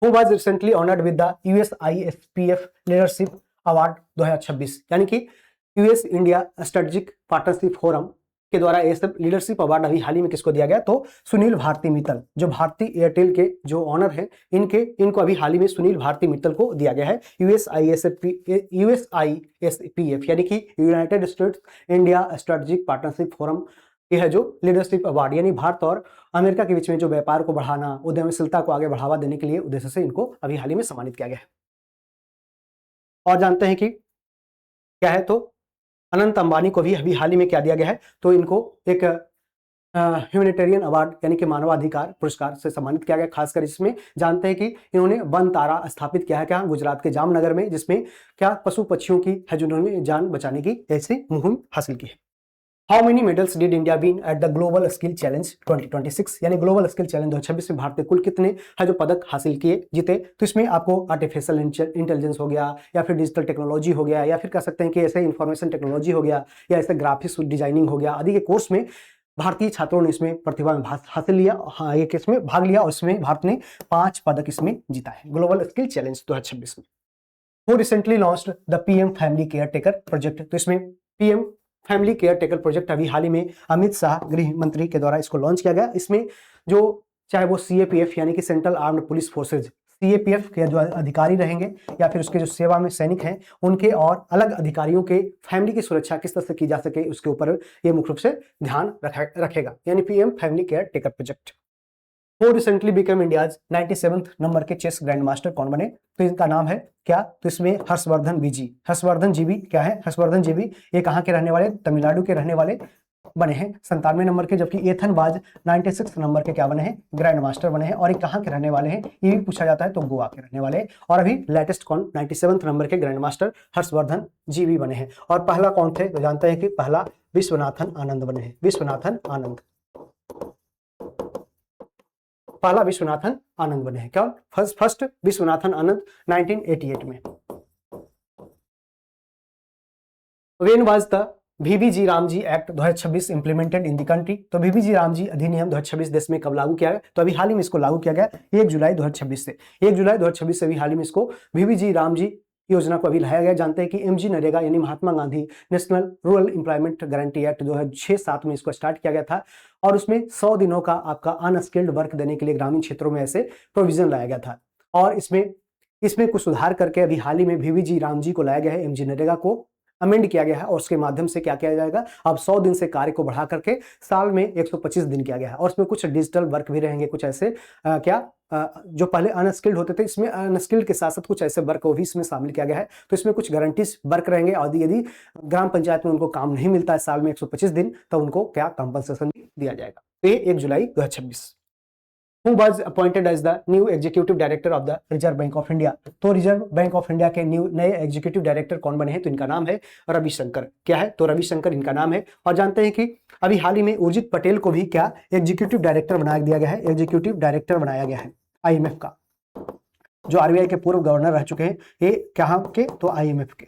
Who was recently honored with the USISPF leadership award 2026? यानी कि US India strategic partnership forum के द्वारा एएसएफ लीडरशिप अवार्ड अभी हाल ही में किसको दिया गया, तो सुनील भारती मित्तल, जो भारती एयरटेल के जो ऑनर है, इनको अभी हाल ही में सुनील भारती मित्तल को दिया गया है यूएसआईएसपीएफ यानी कि United states India strategic partnership forum, यह है जो लीडरशिप अवार्ड यानी भारत और अमेरिका के बीच में जो व्यापार को बढ़ाना, उद्यमशीलता को आगे बढ़ावा देने के लिए उद्देश्य से इनको अभी हाल ही में सम्मानित किया गया है। और जानते हैं कि क्या है, तो अनंत अंबानी को भी अभी हाल ही में क्या दिया गया है, तो इनको एक ह्यूमैनिटेरियन अवार्ड यानी कि मानवाधिकार पुरस्कार से सम्मानित किया गया। खासकर इसमें जानते हैं कि इन्होंने वन तारा स्थापित किया है क्या, गुजरात के जामनगर में, जिसमें क्या पशु पक्षियों की है जिन्होंने जान बचाने की ऐसी मुहिम हासिल की है। How many medals did India win at the global skill challenge 2026 यानी ग्लोबल स्किल चैलेंज 2026 में भारत ने कुल कितने है जो पदक हासिल किए जीते, तो इसमें आपको आर्टिफिशियल इंटेलिजेंस हो गया, या फिर डिजिटल टेक्नोलॉजी हो गया, या फिर कह सकते हैं कि ऐसे इंफॉर्मेशन टेक्नोलॉजी हो गया, या ऐसे ग्राफिक्स डिजाइनिंग हो गया आदि के कोर्स में भारतीय छात्रों ने इसमें प्रतिभा हासिल लिया, हाँ एक इसमें भाग लिया, और इसमें भारत ने 5 पदक इसमें जीता है ग्लोबल स्किल चैलेंज 2026 में। वो recently launched the PM family caretaker project, तो इसमें PM family caretaker project अभी हाल ही में अमित शाह गृह मंत्री के द्वारा इसको लॉन्च किया गया। इसमें जो चाहे वो सीएपीएफ यानी कि central armed police forces, CAPF के जो अधिकारी रहेंगे या फिर उसके जो सेवा में सैनिक हैं उनके और अलग अधिकारियों के फैमिली की सुरक्षा किस तरह से की जा सके उसके ऊपर ये मुख्य रूप से ध्यान रखेगा, यानी PM family caretaker project. वो recently become India's 97th number के चेस ग्रैंड मास्टर कौन बने, तो इनका नाम है क्या, तो इसमें हर्षवर्धन बीजी, हर्षवर्धन जीबी क्या है, हर्षवर्धन जीबी ये कहाँ के रहने वाले, तमिलनाडु के रहने वाले बने हैं 97 नंबर के, जबकि एथन बाज 96 नंबर के क्या बने हैं, ग्रैंड मास्टर बने हैं। और ये कहाँ के रहने वाले हैं ये भी पूछा जाता है, तो गोवा के रहने वाले। और अभी लेटेस्ट कौन 97 नंबर के ग्रैंड मास्टर हर्षवर्धन जीबी बने हैं। और पहला कौन थे, तो जानते हैं कि पहला विश्वनाथन आनंद बने हैं, विश्वनाथन आनंद, पहला विश्वनाथन आनंद बने हैं, क्या फर्स्ट विश्वनाथन आनंद 1988 में। When was the VBG Ramji act 2026 implemented in the country, तो VBG रामजी अधिनियम 2026 देश में कब लागू किया गया, तो अभी हाल ही में इसको लागू किया गया 1 जुलाई 2026 से, 1 जुलाई 2026 से अभी हाल ही में इसको VBG रामजी योजना को अभी लाया गया। जानते हैं कि MG नरेगा यानी Mahatma Gandhi national rural employment guarantee act 2006-7 में इसको स्टार्ट किया गया था, और उसमें 100 दिनों का आपका अनस्किल्ड वर्क देने के लिए ग्रामीण क्षेत्रों में ऐसे प्रोविजन लाया गया था। और इसमें कुछ सुधार करके अभी हाल ही में VBG रामजी को लाया गया है, MG नरेगा को अमेंड किया गया है, और उसके माध्यम से क्या किया जाएगा, अब 100 दिन से कार्य को बढ़ा करके साल में 125 दिन किया गया है। और इसमें कुछ डिजिटल वर्क भी रहेंगे, कुछ ऐसे जो पहले अनस्किल्ड होते थे, इसमें अनस्किल्ड के साथ साथ कुछ ऐसे वर्क को भी इसमें शामिल किया गया है। तो इसमें कुछ गारंटीज वर्क रहेंगे, और यदि ग्राम पंचायत में उनको काम नहीं मिलता है साल में 125 दिन, तो उनको क्या कंपनसेशन दिया जाएगा। तो ये 1 जुलाई 2026। Who was appointed as the new executive director of the Reserve Bank of India, तो रिजर्व बैंक ऑफ इंडिया के नए एग्जीक्यूटिव डायरेक्टर कौन बने हैं, तो इनका नाम है रविशंकर, क्या है, तो रविशंकर इनका नाम है। और जानते हैं कि अभी हाल ही में उर्जित पटेल को भी क्या एग्जीक्यूटिव डायरेक्टर बनाया दिया गया है, एग्जीक्यूटिव डायरेक्टर बनाया गया है IMF का, जो RBI के पूर्व गवर्नर रह चुके हैं, ये कहाँ के, तो IMF के,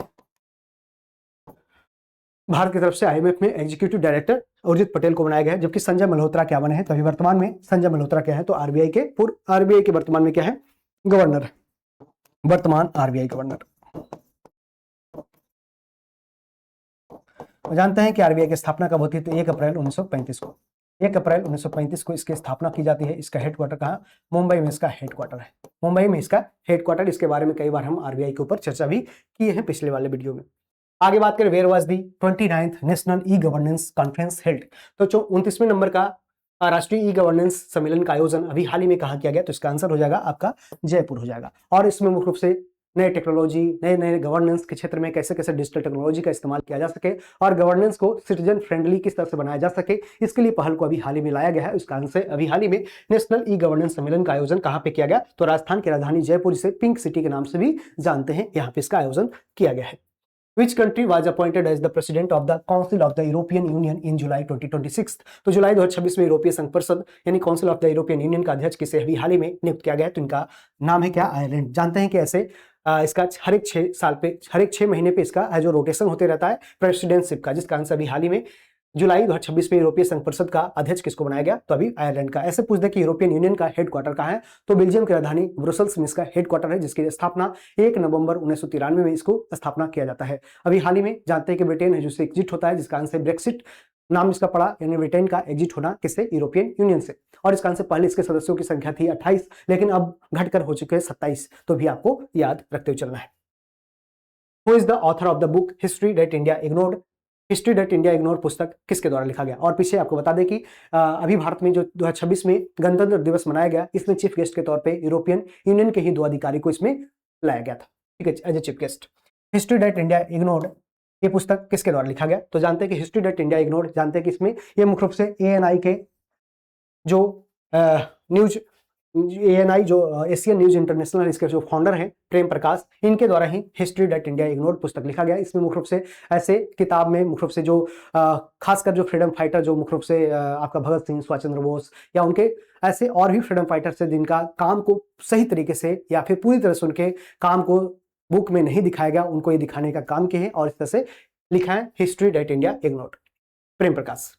भारत की तरफ से IMF में एग्जीक्यूटिव डायरेक्टर उर्जित पटेल को बनाया गया है। जबकि संजय मल्होत्रा क्या बने हैं, तो अभी वर्तमान में संजय मल्होत्रा क्या है, तो RBI के वर्तमान में क्या है, गवर्नर, वर्तमान RBI गवर्नर। जानते हैं कि RBI की स्थापना कब होती है, तो 1 अप्रैल 1935 को, 1 अप्रैल 1935 को इसकी स्थापना की जाती है। इसका हेडक्वार्टर कहाँ, मुंबई में इसका हेडक्वार्टर है, मुंबई में इसका हेडक्वार्टर। इसके बारे में कई बार हम RBI के ऊपर चर्चा भी किए हैं पिछले वाले वीडियो में। आगे बात करें, where was the 29th national e governance conference held, तो 29वें नंबर का राष्ट्रीय ई गवर्नेंस सम्मेलन का आयोजन अभी हाल ही में कहाँ किया गया, तो इसका आंसर हो जाएगा आपका जयपुर हो जाएगा। और इसमें मुख्य रूप से नए टेक्नोलॉजी, नए गवर्नेंस के क्षेत्र में कैसे कैसे डिजिटल टेक्नोलॉजी का इस्तेमाल किया जा सके, और गवर्नेंस को सिटीजन फ्रेंडली किस तरह से बनाया जा सके, इसके लिए पहल को अभी हाल ही में लाया गया है। इसका आंसर अभी हाल ही में नेशनल ई गवर्नेंस सम्मेलन का आयोजन कहाँ पे किया गया, तो राजस्थान की राजधानी जयपुर, से पिंक सिटी के नाम से भी जानते हैं, यहाँ पे इसका आयोजन किया गया है। Which country was appointed as the president of the Council of the European Union in July 2026, तो जुलाई 2026 में यूरोपीय संघ परिषद यानी council of the European union का अध्यक्ष किसे अभी हाल ही में नियुक्त किया गया, तो इनका नाम है क्या, आयरलैंड। जानते हैं कि ऐसे इसका हर एक 6 महीने पे इसका जो रोटेशन होते रहता है प्रेसिडेंटशिप का, जिसका आंसर अभी हाल ही में जुलाई 2026 में यूरोपीय संघ परिषद का अध्यक्ष किसको बनाया गया, तो अभी आयरलैंड का। ऐसे पूछ दे कि यूरोपियन यूनियन का हेडक्वार्टर कहाँ है, तो बेल्जियम की राजधानी ब्रुसेल्स में इसका हेडक्वार्टर है, जिसकी स्थापना 1 नवंबर 1993 में इसको स्थापना किया जाता है। अभी हाल ही में जानते हैं कि ब्रिटेन है जिससे एग्जिट होता है, जिसका आंसर ब्रेक्सिट नाम इसका पड़ा यानी ब्रिटेन का एग्जिट होना किससे, यूरोपियन यूनियन से। और इसका आंसर पहले इसके सदस्यों की संख्या थी 28, लेकिन अब घटकर हो चुके हैं 27, तो भी आपको याद रखते हुए चलना है। Who is the author of the book history that India ignored? History that India ignored पुस्तक किसके द्वारा लिखा गया? और पीछे आपको बता दें कि अभी भारत में जो 2026 में गणतंत्र दिवस मनाया गया, इसमें चीफ गेस्ट के तौर पे यूरोपियन यूनियन के ही 2 अधिकारी को इसमें लाया गया था, ठीक है, as a chief guest. History that India ignored ये पुस्तक किसके द्वारा लिखा गया? तो जानते हैं कि हिस्ट्री दैट इंडिया इग्नोर्ड, जानते हैं कि इसमें ये मुख्य रूप से ANI के जो न्यूज ANI जो एशियन न्यूज इंटरनेशनल, इसके जो फाउंडर हैं प्रेम प्रकाश, इनके द्वारा ही हिस्ट्री दैट इंडिया इग्नोर्ड पुस्तक लिखा गया। इसमें मुख्य रूप से ऐसे किताब में मुख्य रूप से जो खासकर जो फ्रीडम फाइटर, जो मुख्य रूप से आपका भगत सिंह, सुभाष चंद्र बोस या उनके ऐसे और भी फ्रीडम फाइटर से जिनका काम को सही तरीके से या फिर पूरी तरह से उनके काम को बुक में नहीं दिखाया गया, उनको ये दिखाने का काम किया है और इस तरह से लिखा है history that India ignored, Prem Prakash.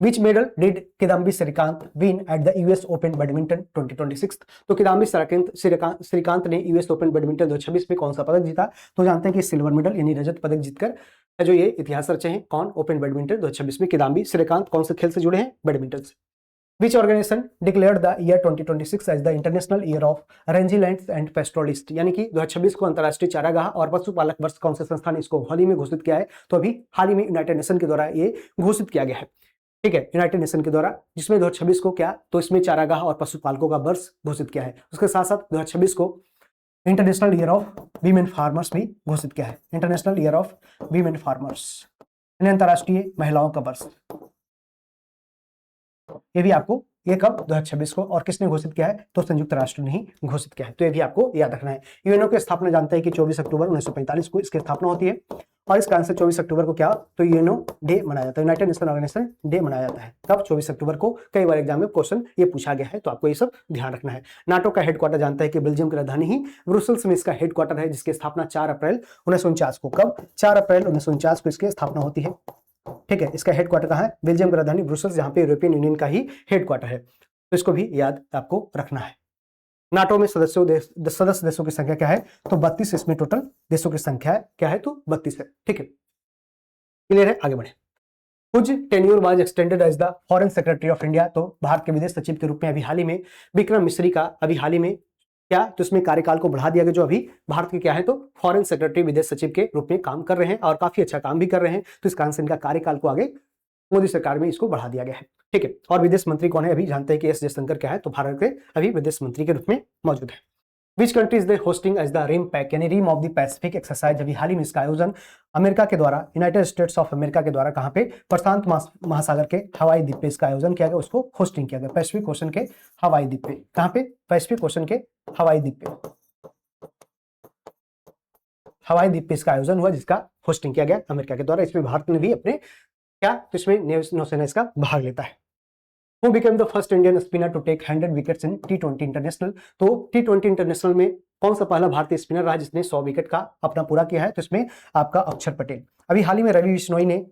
Which medal did Kidambi Srikanth win at the US Open badminton 2026? तो किदाम्बी श्रीकांत ने US ओपन बैडमिंटन 2026 में कौन सा पदक जीता? तो जानते हैं कि सिल्वर मेडल यानी रजत पदक जीतकर जो ये इतिहास रचे हैं कौन? ओपन बैडमिंटन 2026 में किदाम्बी श्रीकांत कौन से खेल से जुड़े हैं? बैडमिंटन से। Which organization declared the year 2026 as the International Year of Rangelands and Pastoralists? यानी कि 2026 को अंतर्राष्ट्रीय चारागाह और पशुपालक वर्ष कौन से संस्था ने इसको हाल ही में घोषित किया है? तो अभी हाल ही में यूनाइटेड नेशन के द्वारा ये घोषित किया गया है, ठीक है, यूनाइटेड नेशन के द्वारा, जिसमें 2026 को क्या, तो इसमें चारागाह और पशुपालकों का वर्ष घोषित किया है। उसके साथ साथ 2026 को international year of women farmers भी घोषित किया है, international year of women farmers यानी अंतर्राष्ट्रीय महिलाओं का वर्ष। ये भी आपको, ये कब? 2026 को। और किसने घोषित किया है? तो संयुक्त राष्ट्र ने ही घोषित किया है, तो ये भी आपको याद रखना है। यूएनओ की स्थापना जानते हैं कि 24 अक्टूबर 1945 को इसकी स्थापना होती है और इसका आंसर 24 अक्टूबर को क्या, तो यूएनओ डे मनाया जाता है, यूनाइटेड नेशन ऑर्गेनाइजेशन डे मनाया जाता है। कब? 24 अक्टूबर को। कई बार एग्जाम में क्वेश्चन ये पूछा गया है, तो आपको ये सब ध्यान रखना है। नाटो का हेडक्वार्टर जानते हैं कि बेल्जियम की राजधानी ही ब्रुसेल्स में इसका हेडक्वार्टर है, जिसकी स्थापना 4 अप्रैल 1949 को, कब? 4 अप्रैल 1949 को इसकी स्थापना होती है, ठीक है। इसका हेडक्वार्टर कहाँ है? बेल्जियम की राजधानी ब्रुसेल्स, जहां पे यूरोपियन यूनियन का ही हेडक्वार्टर है, तो इसको भी याद आपको रखना है। नाटो में सदस्य देशों की संख्या क्या है? तो 32। इसमें टोटल देशों की संख्या क्या है? तो 32 है, ठीक है, क्लियर है। आगे बढ़े। कुछ tenure was extended as the foreign secretary of India, तो भारत के विदेश सचिव के रूप में अभी हाल ही में विक्रम मिश्री का अभी हाल ही में क्या, तो इसमें कार्यकाल को बढ़ा दिया गया, जो अभी भारत के क्या है, तो फॉरेन सेक्रेटरी विदेश सचिव के रूप में काम कर रहे हैं और काफी अच्छा काम भी कर रहे हैं, तो इसका आंसर इनका कार्यकाल को आगे मोदी सरकार में इसको बढ़ा दिया गया है, ठीक है। और विदेश मंत्री कौन है? अभी जानते हैं कि एस जयशंकर क्या है, तो भारत के अभी विदेश मंत्री के रूप में मौजूद है। Which country is the hosting as the RIMPAC यानी rim of the Pacific exercise, अभी हाल ही में इसका आयोजन अमेरिका के द्वारा, यूनाइटेड स्टेट्स ऑफ अमेरिका के द्वारा कहां पे? प्रशांत महासागर के हवाई द्वीप पे इसका आयोजन किया गया, उसको होस्टिंग किया गया, पैसिफिक ओशन के हवाई द्वीप पे। कहां पे? पैसिफिक ओशन के हवाई द्वीप पे, हवाई द्वीप पे इसका आयोजन हुआ, जिसका होस्टिंग किया गया अमेरिका के द्वारा। इसमें भारत ने भी अपने क्या, तो इसमें नौसेना इसका भाग लेता है। Who became the first Indian spinner to take 100 wickets in T20 international, तो T20 इंटरनेशनल में कौन सा पहला भारतीय स्पिनर रहा जिसने 100 विकेट का अपना पूरा किया है? तो इसमें आपका अक्षर पटेल। अभी हाल ही में रवि बिश्नोई ने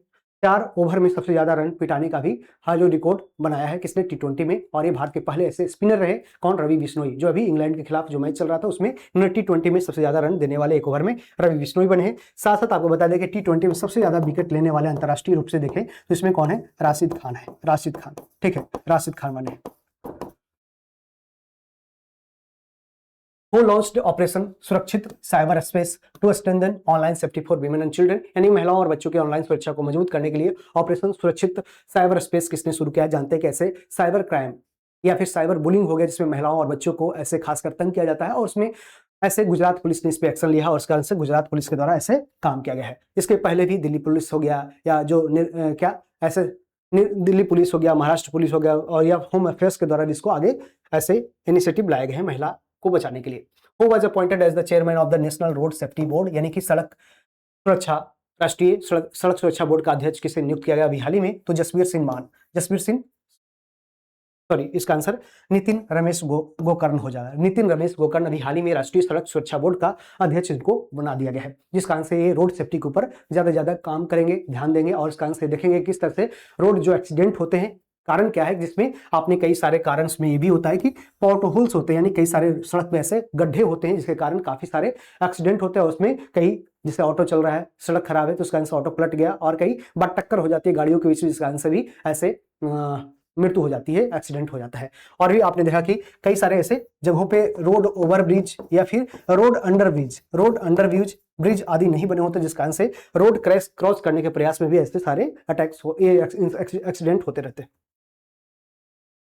4 ओवर में सबसे ज्यादा रन पिटाने का भी जो रिकॉर्ड बनाया है, किसने? T20 में। और ये भारत के पहले ऐसे स्पिनर रहे, कौन? रवि बिश्नोई, जो अभी इंग्लैंड के खिलाफ जो मैच चल रहा था उसमें उन्होंने T20 में सबसे ज्यादा रन देने वाले 1 ओवर में रवि बिश्नोई बने हैं। साथ साथ आपको बता दें कि T20 में सबसे ज्यादा विकेट लेने वाले अंतर्राष्ट्रीय रूप से देखें तो इसमें कौन है? राशिद खान है, राशिद खान, ठीक है, राशिद खान बने। Who launched operation Surakshit cyber space to strengthen online safety for women and children, यानी महिलाओं और बच्चों की ऑनलाइन सुरक्षा को मजबूत करने के लिए ऑपरेशन सुरक्षित साइबर स्पेस किसने शुरू किया? जानते हैं कि ऐसे साइबर क्राइम या फिर साइबर बुलिंग हो गया, जिसमें महिलाओं और बच्चों को ऐसे खासकर तंग किया जाता है, और उसमें ऐसे गुजरात पुलिस ने इस पे एक्शन लिया और उसके कारण से गुजरात पुलिस के द्वारा ऐसे काम किया गया है। इसके पहले भी दिल्ली पुलिस हो गया या जो क्या ऐसे दिल्ली पुलिस हो गया, महाराष्ट्र पुलिस हो गया, और या होम अफेयर्स के द्वारा जिसको आगे ऐसे इनिशिएटिव लाए गए हैं महिला को बचाने के लिए। Who was appointed as the chairman of the National Road Safety Board, यानी कि सड़क सुरक्षा, राष्ट्रीय सड़क सुरक्षा बोर्ड का अध्यक्ष किसे नियुक्त किया गया अभी हाल ही में? तो जसवीर सिंह मान, जसवीर सिंह, सॉरी, इसका आंसर नितिन रमेश गोकर्ण हो जाएगा। नितिन रमेश गोकर्ण अभी हाल ही में राष्ट्रीय सड़क सुरक्षा बोर्ड का अध्यक्ष इनको बना दिया गया है, जिस कारण से ये रोड सेफ्टी के ऊपर ज्यादा काम करेंगे, ध्यान देंगे, और इस कारण से देखेंगे किस तरह से रोड जो एक्सीडेंट होते हैं, कारण क्या है, जिसमें आपने कई सारे कारण में ये भी होता है कि पॉट होल्स होते हैं, यानी कई सारे सड़क में ऐसे गड्ढे होते हैं जिसके कारण काफी सारे एक्सीडेंट होते हैं, और उसमें कई जिससे ऑटो चल रहा है, सड़क खराब है तो उसका कारण से ऑटो पलट गया और कई बार टक्कर हो जाती है गाड़ियों के बीच में, जिसका कारण से भी ऐसे मृत्यु हो जाती है, एक्सीडेंट हो जाता है। और भी आपने देखा कि कई सारे ऐसे जगहों पे रोड ओवर ब्रिज या फिर रोड अंडर ब्रिज ब्रिज आदि नहीं बने होते, जिस कारण से रोड क्रॉस करने के प्रयास में भी ऐसे सारे एक्सीडेंट होते रहते हैं।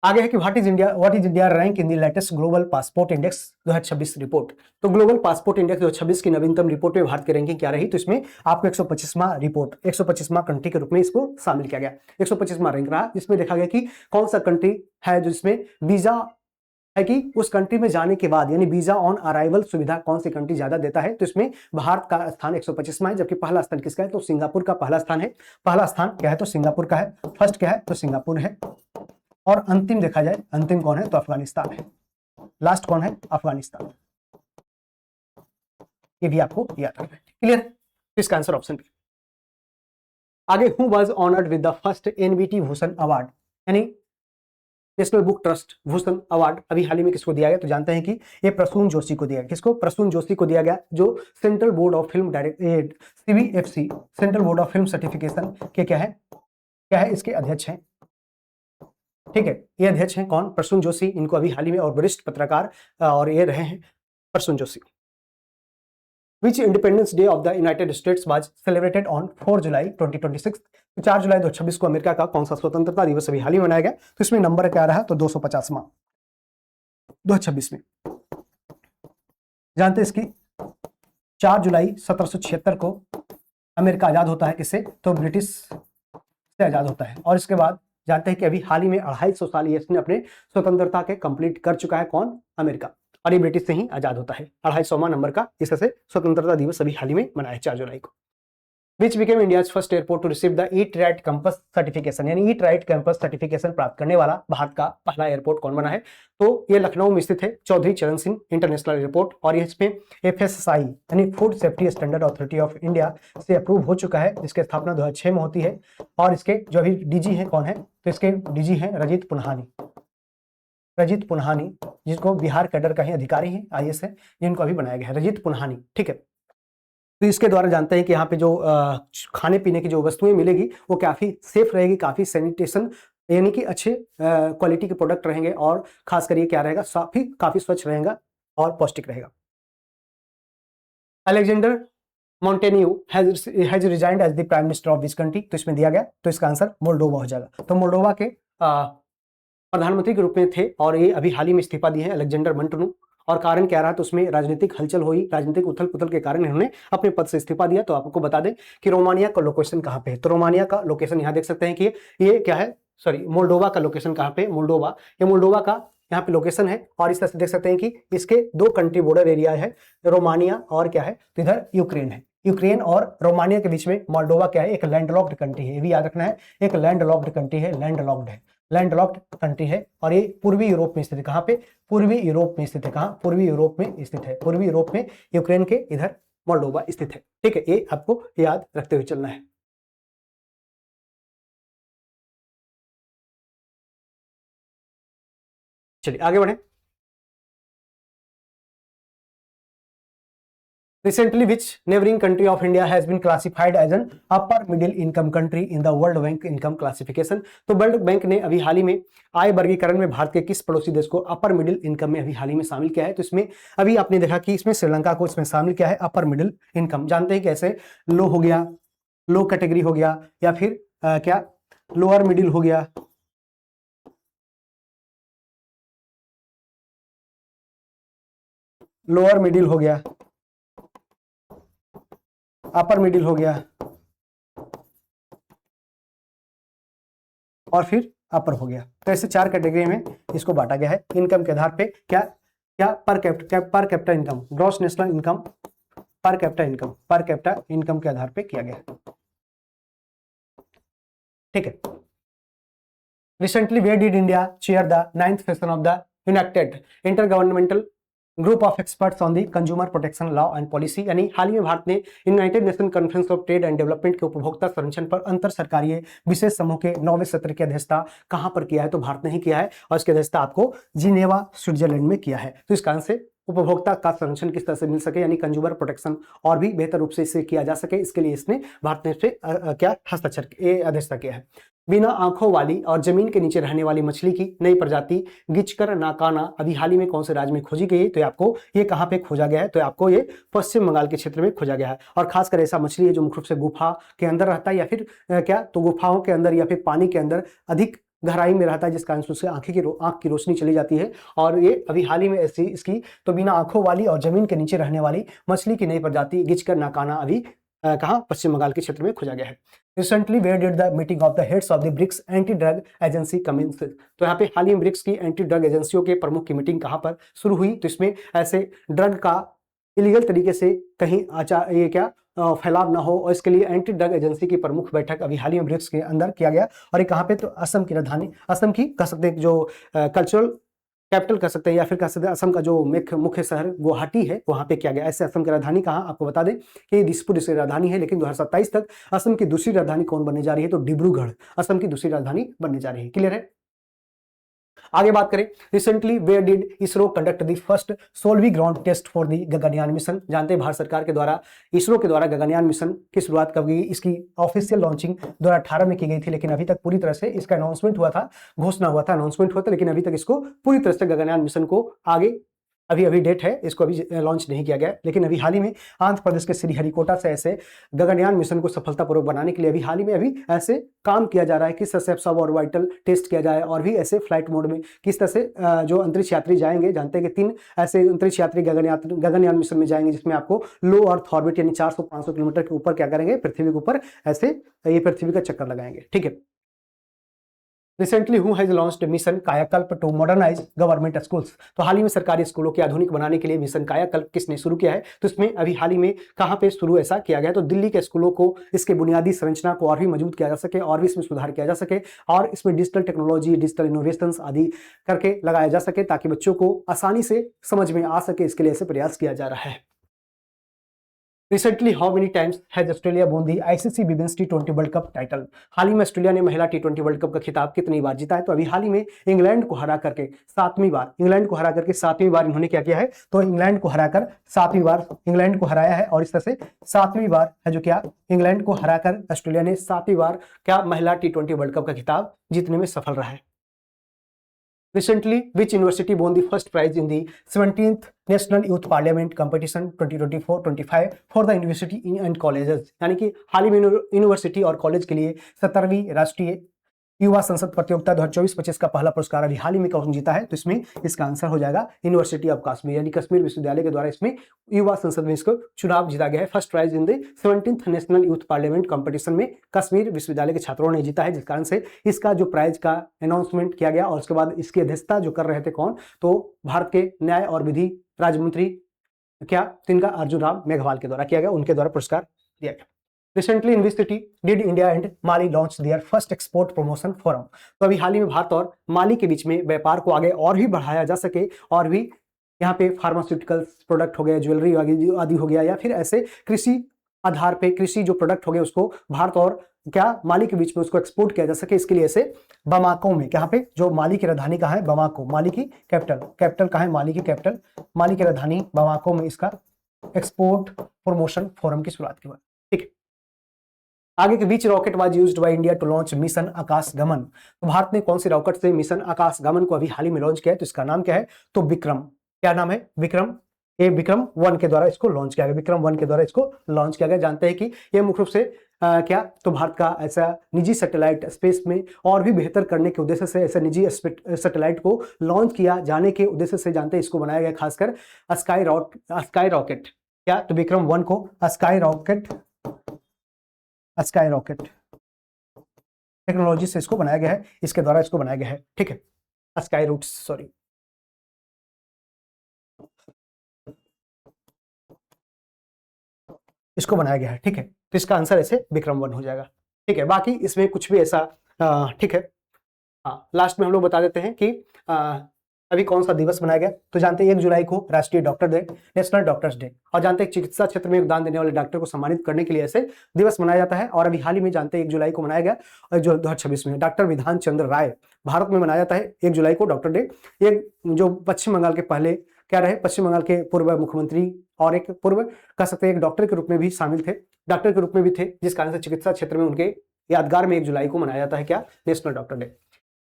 आगे है कि what is India rank in the latest global passport index 2026 report. तो ग्लोबल पासपोर्ट इंडेक्स 2026 की नवीनतम रिपोर्ट में भारत की रैंकिंग क्या रही, तो इसमें आपको 125वां कंट्री के रूप में इसको शामिल किया गया। 125वां रैंक रहा, जिसमें देखा गया कि कौन सा कंट्री है जिसमें वीजा है कि उस कंट्री में जाने के बाद यानी वीजा ऑन अराइवल सुविधा कौन सी कंट्री ज्यादा देता है, तो इसमें भारत का स्थान 125वां है, जबकि पहला स्थान किसका है, तो सिंगापुर का पहला स्थान है। पहला स्थान क्या है, तो सिंगापुर का है। फर्स्ट क्या है, तो सिंगापुर है। और अंतिम देखा जाए, अंतिम कौन है, तो अफगानिस्तान है। लास्ट कौन है, अफगानिस्तान। ये भी आपको याद रखना है। क्लियर, इसका आंसर ऑप्शन बी। आगे, who was honoured with the first NBT Bhushan award, यानी national book trust Bhushan award अभी हाल ही में किसको दिया गया, तो जानते हैं कि ये प्रसून जोशी को दिया गया। किसको, प्रसून जोशी को दिया गया, जो central board of film CBFC central board of film certification के क्या है इसके अध्यक्ष हैं। ठीक है, ये अध्यक्ष हैं कौन, प्रसून जोशी। इनको अभी हाल ही में और वरिष्ठ पत्रकार और ये रहे हैं Prasoon Joshi. Which Independence Day of the United States was celebrated on 4 जुलाई 2026? 4 जुलाई 2026 को अमेरिका का कौन सा स्वतंत्रता दिवस अभी हाल ही मनाया गया, तो इसमें नंबर क्या रहा, तो 250वां 2026 में। जानते हैं इसकी 4 जुलाई 1776 को अमेरिका आजाद होता है, किससे, तो ब्रिटिश से आजाद होता है। और इसके बाद जानते हैं कि अभी हाल ही में 250 साल ये इसने अपने स्वतंत्रता के कंप्लीट कर चुका है, कौन, अमेरिका। और ये ब्रिटिश से ही आजाद होता है। 250वां नंबर का इससे स्वतंत्रता दिवस अभी हाल ही में मनाया 4 जुलाई को। Which became India's first airport to receive the Eat Right Campus certification, यानी Eat Right Campus certification प्राप्त करने वाला भारत का पहला एयरपोर्ट कौन बना है, तो ये लखनऊ में स्थित है, चौधरी चरण सिंह इंटरनेशनल एयरपोर्ट। और इसमें FSSAI यानी food safety standard authority of India से अप्रूव हो चुका है, जिसकी स्थापना 2006 में होती है। और इसके जो अभी डीजी है कौन है, तो इसके डीजी है रजित पुन्हानी, जिसको बिहार कैडर का ही अधिकारी है, IAS है, जिनको अभी बनाया गया है, रजित पुन्हानी। ठीक है, तो इसके द्वारा जानते हैं कि यहाँ पे जो खाने पीने की जो वस्तुएं मिलेगी वो काफी सेफ रहेगी, काफी सैनिटेशन यानी कि अच्छे क्वालिटी के प्रोडक्ट रहेंगे, और खास कर ये क्या रहेगा, काफी स्वच्छ रहेगा और पौष्टिक रहेगा। अलेक्जेंडर मोंटेन्यू has resigned as the prime minister of this country, तो इसमें दिया गया, तो इसका आंसर मोल्डोवा हो जाएगा। तो मोल्डोवा के प्रधानमंत्री के रूप में थे और ये अभी हाल ही में इस्तीफा दिए हैं अलेक्जेंडर मोंटेन्यू। और कारण क्या रहा, तो उसमें राजनीतिक हलचल हुई, राजनीतिक उथल पुथल के कारण इन्होंने अपने पद से इस्तीफा दिया। तो आपको बता दें कि रोमानिया का लोकेशन कहाँ पे है, तो रोमानिया का लोकेशन यहाँ देख सकते हैं कि ये क्या है, सॉरी, मोल्डोवा का लोकेशन कहाँ पे, मोल्डोवा, ये मोल्डोवा का यहाँ पे लोकेशन है। और इस तरह से देख सकते हैं कि इसके 2 कंट्री बॉर्डर एरिया है, रोमानिया और क्या है, तो इधर यूक्रेन है। यूक्रेन और रोमानिया के बीच में मोल्डोवा क्या है, एक लैंडलॉक्ड कंट्री है, ये भी याद रखना है, एक लैंडलॉक्ड कंट्री है, लैंडलॉक्ड कंट्री है। और ये पूर्वी यूरोप में स्थित है, कहाँ पे, पूर्वी यूरोप में स्थित है, कहाँ, पूर्वी यूरोप में स्थित है, पूर्वी यूरोप में यूक्रेन के इधर मोल्डोवा स्थित है। ठीक है, ये आपको याद रखते हुए चलना है। चलिए आगे बढ़े। Recently, which neighboring country of India has been classified as an upper middle income country in the World Bank income classification? तो वर्ल्ड बैंक ने अभी हाल ही में आय वर्गीकरण में भारत के किस पड़ोसी देश को अपर मिडिल इनकम में अभी हाल ही में शामिल किया है, तो इसमें अभी आपने देखा कि इसमें श्रीलंका को इसमें शामिल किया है अपर मिडिल इनकम। जानते हैं कैसे, लो हो गया, लो कैटेगरी हो गया, या फिर क्या लोअर मिडिल हो गया, लोअर मिडिल हो गया, अपर मिडिल हो गया, और फिर अपर हो गया। तो ऐसे 4 कैटेगरी में इसको बांटा गया है इनकम के आधार पे। क्या क्या, per capita income, gross national income, per capita income के आधार पे किया गया है। ठीक है, recently where did India chair the 9th session of the united intergovernmental group of experts on the consumer protection law and policy, यानी हाल ही में भारत ने united nation conference of trade and development के उपभोक्ता संरक्षण पर अंतर सरकारीय विशेष समूह के 9वें सत्र की अध्यक्षता कहां पर किया है, तो भारत ने ही किया है, और इसकी अध्यक्षता आपको जिनेवा स्विट्जरलैंड में किया है। तो इस कारण से उपभोक्ता का संरक्षण किस तरह से मिल सके, यानी कंज्यूमर प्रोटेक्शन और भी बेहतर रूप से इसे किया जा सके, इसके लिए इसने भारत ने इस पे क्या हस्ताक्षर अध्यक्षता किया है। बिना आंखों वाली और जमीन के नीचे रहने वाली मछली की नई प्रजाति गिचकर नाकाना अभी हाल ही में कौन से राज्य में खोजी गई है? तो आपको ये कहाँ पे खोजा गया है? तो आपको ये पश्चिम बंगाल के क्षेत्र में खोजा गया है। और खासकर ऐसा मछली है जो मुख्य रूप से गुफा के अंदर रहता है, या फिर क्या तो गुफाओं के अंदर या फिर पानी के अंदर अधिक गहराई में रहता है, जिस कारण से उससे आंख की रोशनी चली जाती है। और ये अभी हाल ही में ऐसी इसकी तो बिना आंखों वाली और जमीन के नीचे रहने वाली मछली की नई प्रजाति गिचकर नाकाना अभी कहाँ पश्चिम बंगाल के क्षेत्र में खोजा गया है। Recently where did the meeting of the heads of the BRICS anti drug agency commence. तो यहाँ पे हाल ही में ब्रिक्स की एंटी ड्रग एजेंसियों के प्रमुख की मीटिंग कहाँ पर शुरू हुई? तो इसमें ऐसे ड्रग का इलीगल तरीके से कहीं ये क्या फैलाव ना हो, और इसके लिए एंटी ड्रग एजेंसी की प्रमुख बैठक अभी हाल ही में ब्रिक्स के अंदर किया गया। और ये कहाँ पे? तो असम की राजधानी, असम की कह सकते हैं जो कल्चरल कैपिटल कह सकते हैं, या फिर कह सकते हैं असम का जो मुख्य शहर गुवाहाटी है, वहां पे किया गया। ऐसे असम की राजधानी कहाँ आपको बता दें कि दिसपुर इसकी राजधानी है, लेकिन 2027 तक असम की दूसरी राजधानी कौन बनने जा रही है? तो डिब्रूगढ़ असम की दूसरी राजधानी बनने जा रही है। क्लियर है? आगे बात करें, recently where did ISRO conduct the first सोलवी ground test for the Gaganyaan mission. जानते हैं भारत सरकार के द्वारा इसरो के द्वारा गगनयान मिशन की शुरुआत कब गई? इसकी ऑफिशियल लॉन्चिंग 2018 में की गई थी, लेकिन अभी तक पूरी तरह से इसका अनाउंसमेंट हुआ था, घोषणा हुआ था, अनाउंसमेंट हुआ था, लेकिन अभी तक इसको पूरी तरह से गगनयान मिशन को आगे अभी डेट है, इसको अभी लॉन्च नहीं किया गया। लेकिन अभी हाल ही में आंध्र प्रदेश के श्रीहरिकोटा से ऐसे गगनयान मिशन को सफलतापूर्वक बनाने के लिए अभी हाल ही में अभी ऐसे काम किया जा रहा है, किस तरह से सब ऑर्बिटल टेस्ट किया जाए, और भी ऐसे फ्लाइट मोड में किस तरह से जो अंतरिक्ष यात्री जाएंगे। जानते हैं कि 3 ऐसे अंतरिक्ष यात्री गगनयान मिशन में जाएंगे, जिसमें आपको लो अर्थ ऑर्बिट यानी 400-500 किलोमीटर के ऊपर क्या करेंगे? पृथ्वी के ऊपर ऐसे ये पृथ्वी का चक्कर लगाएंगे। ठीक है। Recently who has launched mission कायाकल्प टू मॉडर्नाइज गवर्नमेंट स्कूल्स। तो हाल ही में सरकारी स्कूलों के आधुनिक बनाने के लिए मिशन कायाकल्प किसने शुरू किया है? तो इसमें अभी हाल ही में कहां पे शुरू ऐसा किया गया है? तो दिल्ली के स्कूलों को इसके बुनियादी संरचना को और भी मजबूत किया जा सके, और भी इसमें सुधार किया जा सके, और इसमें डिजिटल टेक्नोलॉजी, डिजिटल इनोवेशन आदि करके लगाया जा सके, ताकि बच्चों को आसानी से समझ में आ सके। इसके लिए ऐसे प्रयास किया जा रहा है। Recently, how many times has Australia won the ICC Women's T20 world cup title? हाल ही में ऑस्ट्रेलिया ने महिला T20 वर्ल्ड कप का खिताब कितनी बार जीता है? तो अभी हाल ही में इंग्लैंड को हरा करके 7वीं बार, इंग्लैंड को हरा करके 7वीं बार इन्होंने क्या किया है? तो इंग्लैंड को हराकर 7वीं बार इंग्लैंड को हराया है, और इस तरह से 7वीं बार है जो क्या इंग्लैंड को हराकर ऑस्ट्रेलिया ने 7वीं बार क्या महिला T20 वर्ल्ड कप का खिताब जीतने में सफल रहा है। Recently, which university won the first prize in the 17th National Youth Parliament Competition 2024-25 for the university and colleges? यानी कि हाल ही में यूनिवर्सिटी और कॉलेज के लिए 17वीं राष्ट्रीय युवा संसद प्रतियोगिता 2024-25 का पहला पुरस्कार अभी हाल ही में कौन जीता है? तो इसमें इसका आंसर हो जाएगा यूनिवर्सिटी ऑफ कश्मीर, यानी कश्मीर विश्वविद्यालय के द्वारा इसमें युवा संसद में इसको चुनाव जीता गया है। First prize in the 17th national youth parliament competition में कश्मीर विश्वविद्यालय के छात्रों ने जीता है, जिस कारण से इसका जो प्राइज का अनाउंसमेंट किया गया, और उसके बाद इसकी अध्यक्षता जो कर रहे थे कौन? तो भारत के न्याय और विधि राज्य मंत्री क्या तिनका अर्जुन राम मेघवाल के द्वारा किया गया, उनके द्वारा पुरस्कार दिया गया। Recently in which city did India and Mali launch their first export promotion forum? तो अभी हाल ही में भारत और माली के बीच में व्यापार को आगे और भी बढ़ाया जा सके, और भी यहाँ पे फार्मास्यूटिकल्स प्रोडक्ट हो गया, ज्वेलरी आदि हो गया, या फिर ऐसे कृषि आधार पे कृषि जो प्रोडक्ट हो गए उसको भारत और क्या माली के बीच में उसको एक्सपोर्ट किया जा सके। इसके लिए ऐसे बमाको में, यहाँ पे जो माली की राजधानी कहाँ है? बमाको, माली की कैपिटल कहाँ है? माली की कैपिटल, माली की राजधानी बमाको में इसका एक्सपोर्ट प्रमोशन फोरम की शुरुआत की बात। ठीक है। आगे के बीच rocket was used by India to launch mission Akash Gaman. तो भारत ने कौन सी रॉकेट से मिशन आकाश गमन को अभी हाल ही में लॉन्च किया है? तो इसका नाम क्या है? तो विक्रम। क्या नाम है? विक्रम। ये विक्रम 1 के द्वारा इसको लॉन्च किया गया, विक्रम 1 के द्वारा इसको लॉन्च किया गया। जानते हैं कि ये मुख्य रूप से क्या तो भारत का ऐसा निजी सैटेलाइट स्पेस में और भी बेहतर करने के उद्देश्य से ऐसे निजी सैटेलाइट को लॉन्च किया जाने के उद्देश्य से जानते हैं इसको बनाया गया, खासकर स्काई रॉकेट। क्या? तो विक्रम 1 को स्काई रॉकेट टेक्नोलॉजी से इसको बनाया गया है, इसके द्वारा इसको बनाया गया है। ठीक है। स्काई रूट्स, सॉरी, इसको बनाया गया है। ठीक है। तो इसका आंसर ऐसे विक्रम 1 हो जाएगा। ठीक है। बाकी इसमें कुछ भी ऐसा ठीक है। हाँ, लास्ट में हम लोग बता देते हैं कि अभी कौन सा दिवस मनाया गया। तो जानते हैं 1 जुलाई को राष्ट्रीय doctor day, national doctors day, और जानते हैं चिकित्सा क्षेत्र में योगदान देने वाले डॉक्टर को सम्मानित करने के लिए ऐसे दिवस मनाया जाता है। और अभी हाल ही में जानते हैं 1 जुलाई को मनाया गया, और जो 2026 में डॉक्टर विधान चंद्र राय, भारत में मनाया जाता है 1 जुलाई को डॉक्टर डे। ये जो पश्चिम बंगाल के पहले क्या रहे, पश्चिम बंगाल के पूर्व मुख्यमंत्री और एक पूर्व कह सकते हैं एक डॉक्टर के रूप में भी शामिल थे, डॉक्टर के रूप में भी थे, जिस कारण से चिकित्सा क्षेत्र में उनके यादगार में 1 जुलाई को मनाया जाता है क्या, नेशनल डॉक्टर डे।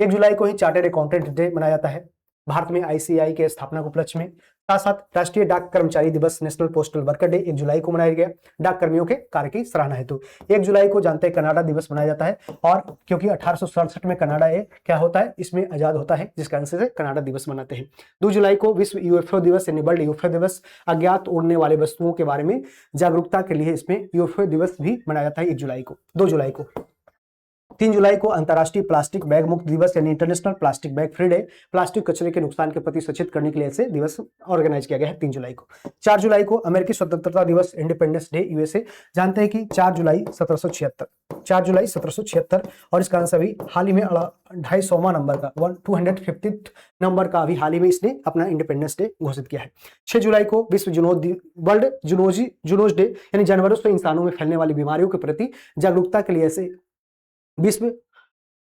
1 जुलाई को ही चार्टर्ड अकाउंटेंट डे मनाया जाता है भारत में आईसीआई के स्थापना के उपलक्ष्य में। साथ साथ राष्ट्रीय डाक कर्मचारी दिवस, नेशनल पोस्टल वर्कर डे 1 जुलाई को मनाया गया डाक कर्मियों के कार्य की सराहना हेतु। 1 जुलाई को जानते हैं कनाडा दिवस मनाया जाता है, और क्योंकि 1867 में कनाडा क्या होता है, इसमें आजाद होता है, जिस कारण से कनाडा दिवस मनाते हैं। 2 जुलाई को विश्व यूएफओ दिवस यानी वर्ल्ड यूएफओ दिवस, अज्ञात उड़ने वाले वस्तुओं के बारे में जागरूकता के लिए इसमें यूएफओ दिवस भी मनाया जाता है 1 जुलाई को। 2 जुलाई को 3 जुलाई को अंतर्राष्ट्रीय प्लास्टिक बैग मुक्त दिवस यानी international plastic bag free day, plastic कचरे के नुकसान के प्रति सचेत करने के लिए ऐसे दिवस ऑर्गेनाइज किया गया है 3 जुलाई को। 4 जुलाई को अमेरिकी स्वतंत्रता दिवस, इंडिपेंडेंस डे यूएसए। जानते हैं कि 4 जुलाई 1776 और इस कारण से अभी हाल ही में 250वां नंबर का 250th नंबर का अभी हाल ही में इसने अपना इंडिपेंडेंस डे घोषित किया है। 6 जुलाई को विश्व वर्ल्ड जूनोज डे यानी जानवरों से इंसानों में फैलने वाली बीमारियों के प्रति जागरूकता के लिए ऐसे विश्व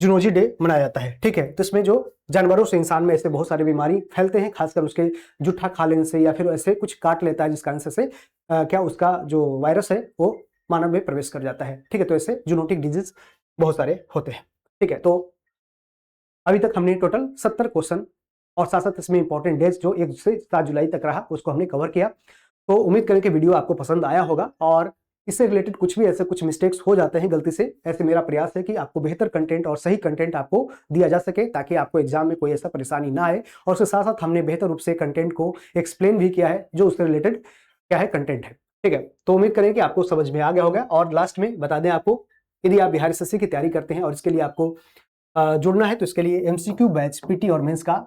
जूनोलॉजी डे मनाया जाता है। ठीक है, तो इसमें जो जानवरों से इंसान में ऐसे बहुत सारी बीमारी फैलते हैं, खासकर उसके जूठा खा लेने से या फिर ऐसे कुछ काट लेता है, जिस कारण से क्या उसका जो वायरस है वो मानव में प्रवेश कर जाता है। ठीक है, तो ऐसे जूनोटिक डिजीज बहुत सारे होते हैं। ठीक है, तो अभी तक हमने टोटल 70 क्वेश्चन और साथ साथ इसमें इंपॉर्टेंट डेज जो 1 से 7 जुलाई तक रहा उसको हमने कवर किया। तो उम्मीद करें कि वीडियो आपको पसंद आया होगा, और इससे रिलेटेड कुछ भी ऐसे कुछ मिस्टेक्स हो जाते हैं गलती से, ऐसे मेरा प्रयास है कि आपको बेहतर कंटेंट और सही कंटेंट आपको दिया जा सके, ताकि आपको एग्जाम में कोई ऐसा परेशानी ना आए। और उसके साथ साथ हमने बेहतर रूप से कंटेंट को एक्सप्लेन भी किया है जो उससे रिलेटेड क्या है कंटेंट है। ठीक है, तो उम्मीद करें कि आपको समझ में आ गया होगा। और लास्ट में बता दें आपको, यदि आप बिहार एसएससी की तैयारी करते हैं और इसके लिए आपको जुड़ना है, तो इसके लिए एमसीक्यू बैच पीटी और मेंस का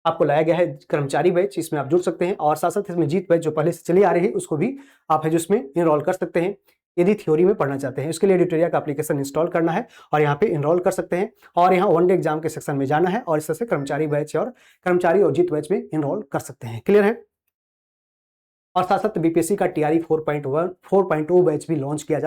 आपको लाया गया है कर्मचारी बैच, इसमें आप जुड़ सकते हैं। और साथ साथ इसमें जीत बैच जो पहले से चली आ रही है उसको भी आप है जो इसमें इनरोल कर सकते हैं यदि थ्योरी में पढ़ना चाहते हैं। इसके लिए एडिटोरिया का एप्लीकेशन इंस्टॉल करना है और यहाँ पे इनरोल कर सकते हैं, और यहाँ 1 डे एग्जाम के सेक्शन में जाना है और इस तरह से कर्मचारी बैच और जीत बैच में इनरोल कर सकते हैं। क्लियर है? और साथ साथ बीपीएससी का टीआरई 4.0 बैच भी लॉन्च किया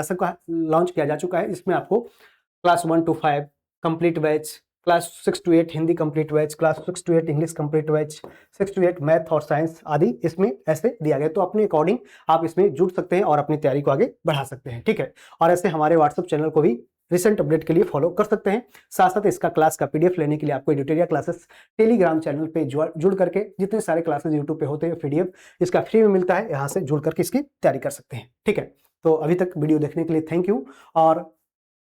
जा चुका है। इसमें आपको class 1 to 5 complete batch, class 6 to 8 Hindi complete batch, class 6 to 8 English complete batch, 6 to 8 math और साइंस आदि इसमें ऐसे दिया गया। तो अपने अकॉर्डिंग आप इसमें जुड़ सकते हैं और अपनी तैयारी को आगे बढ़ा सकते हैं। ठीक है, और ऐसे हमारे व्हाट्सएप चैनल को भी रिसेंट अपडेट के लिए फॉलो कर सकते हैं। साथ साथ इसका क्लास का पीडीएफ लेने के लिए आपको एडिटोरिया क्लासेस टेलीग्राम चैनल पे जुड़ करके जितने सारे क्लासेस यूट्यूब पे होते हैं पीडीएफ इसका फ्री में मिलता है, यहाँ से जुड़ करके इसकी तैयारी कर सकते हैं। ठीक है, तो अभी तक वीडियो देखने के लिए थैंक यू, और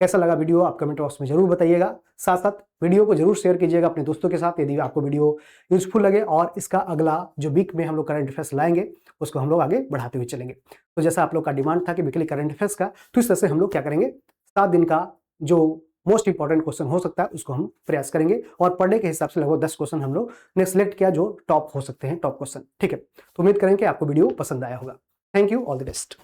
कैसा लगा वीडियो आप कमेंट बॉक्स में जरूर बताइएगा। साथ साथ वीडियो को जरूर शेयर कीजिएगा अपने दोस्तों के साथ यदि आपको वीडियो यूजफुल लगे, और इसका अगला जो वीक में हम लोग करंट अफेयर्स लाएंगे उसको हम लोग आगे बढ़ाते हुए चलेंगे। तो जैसा आप लोग का डिमांड था कि वीकली करंट अफेयर्स का, तो इस तरह से हम लोग क्या करेंगे, 7 दिन का जो मोस्ट इंपॉर्टेंट क्वेश्चन हो सकता है उसको हम प्रयास करेंगे, और पर डे के हिसाब से लगभग 10 क्वेश्चन हम लोग ने सिलेक्ट किया जो टॉप हो सकते हैं, टॉप क्वेश्चन। ठीक है, तो उम्मीद करें कि आपको वीडियो पसंद आया होगा। Thank you, all the best.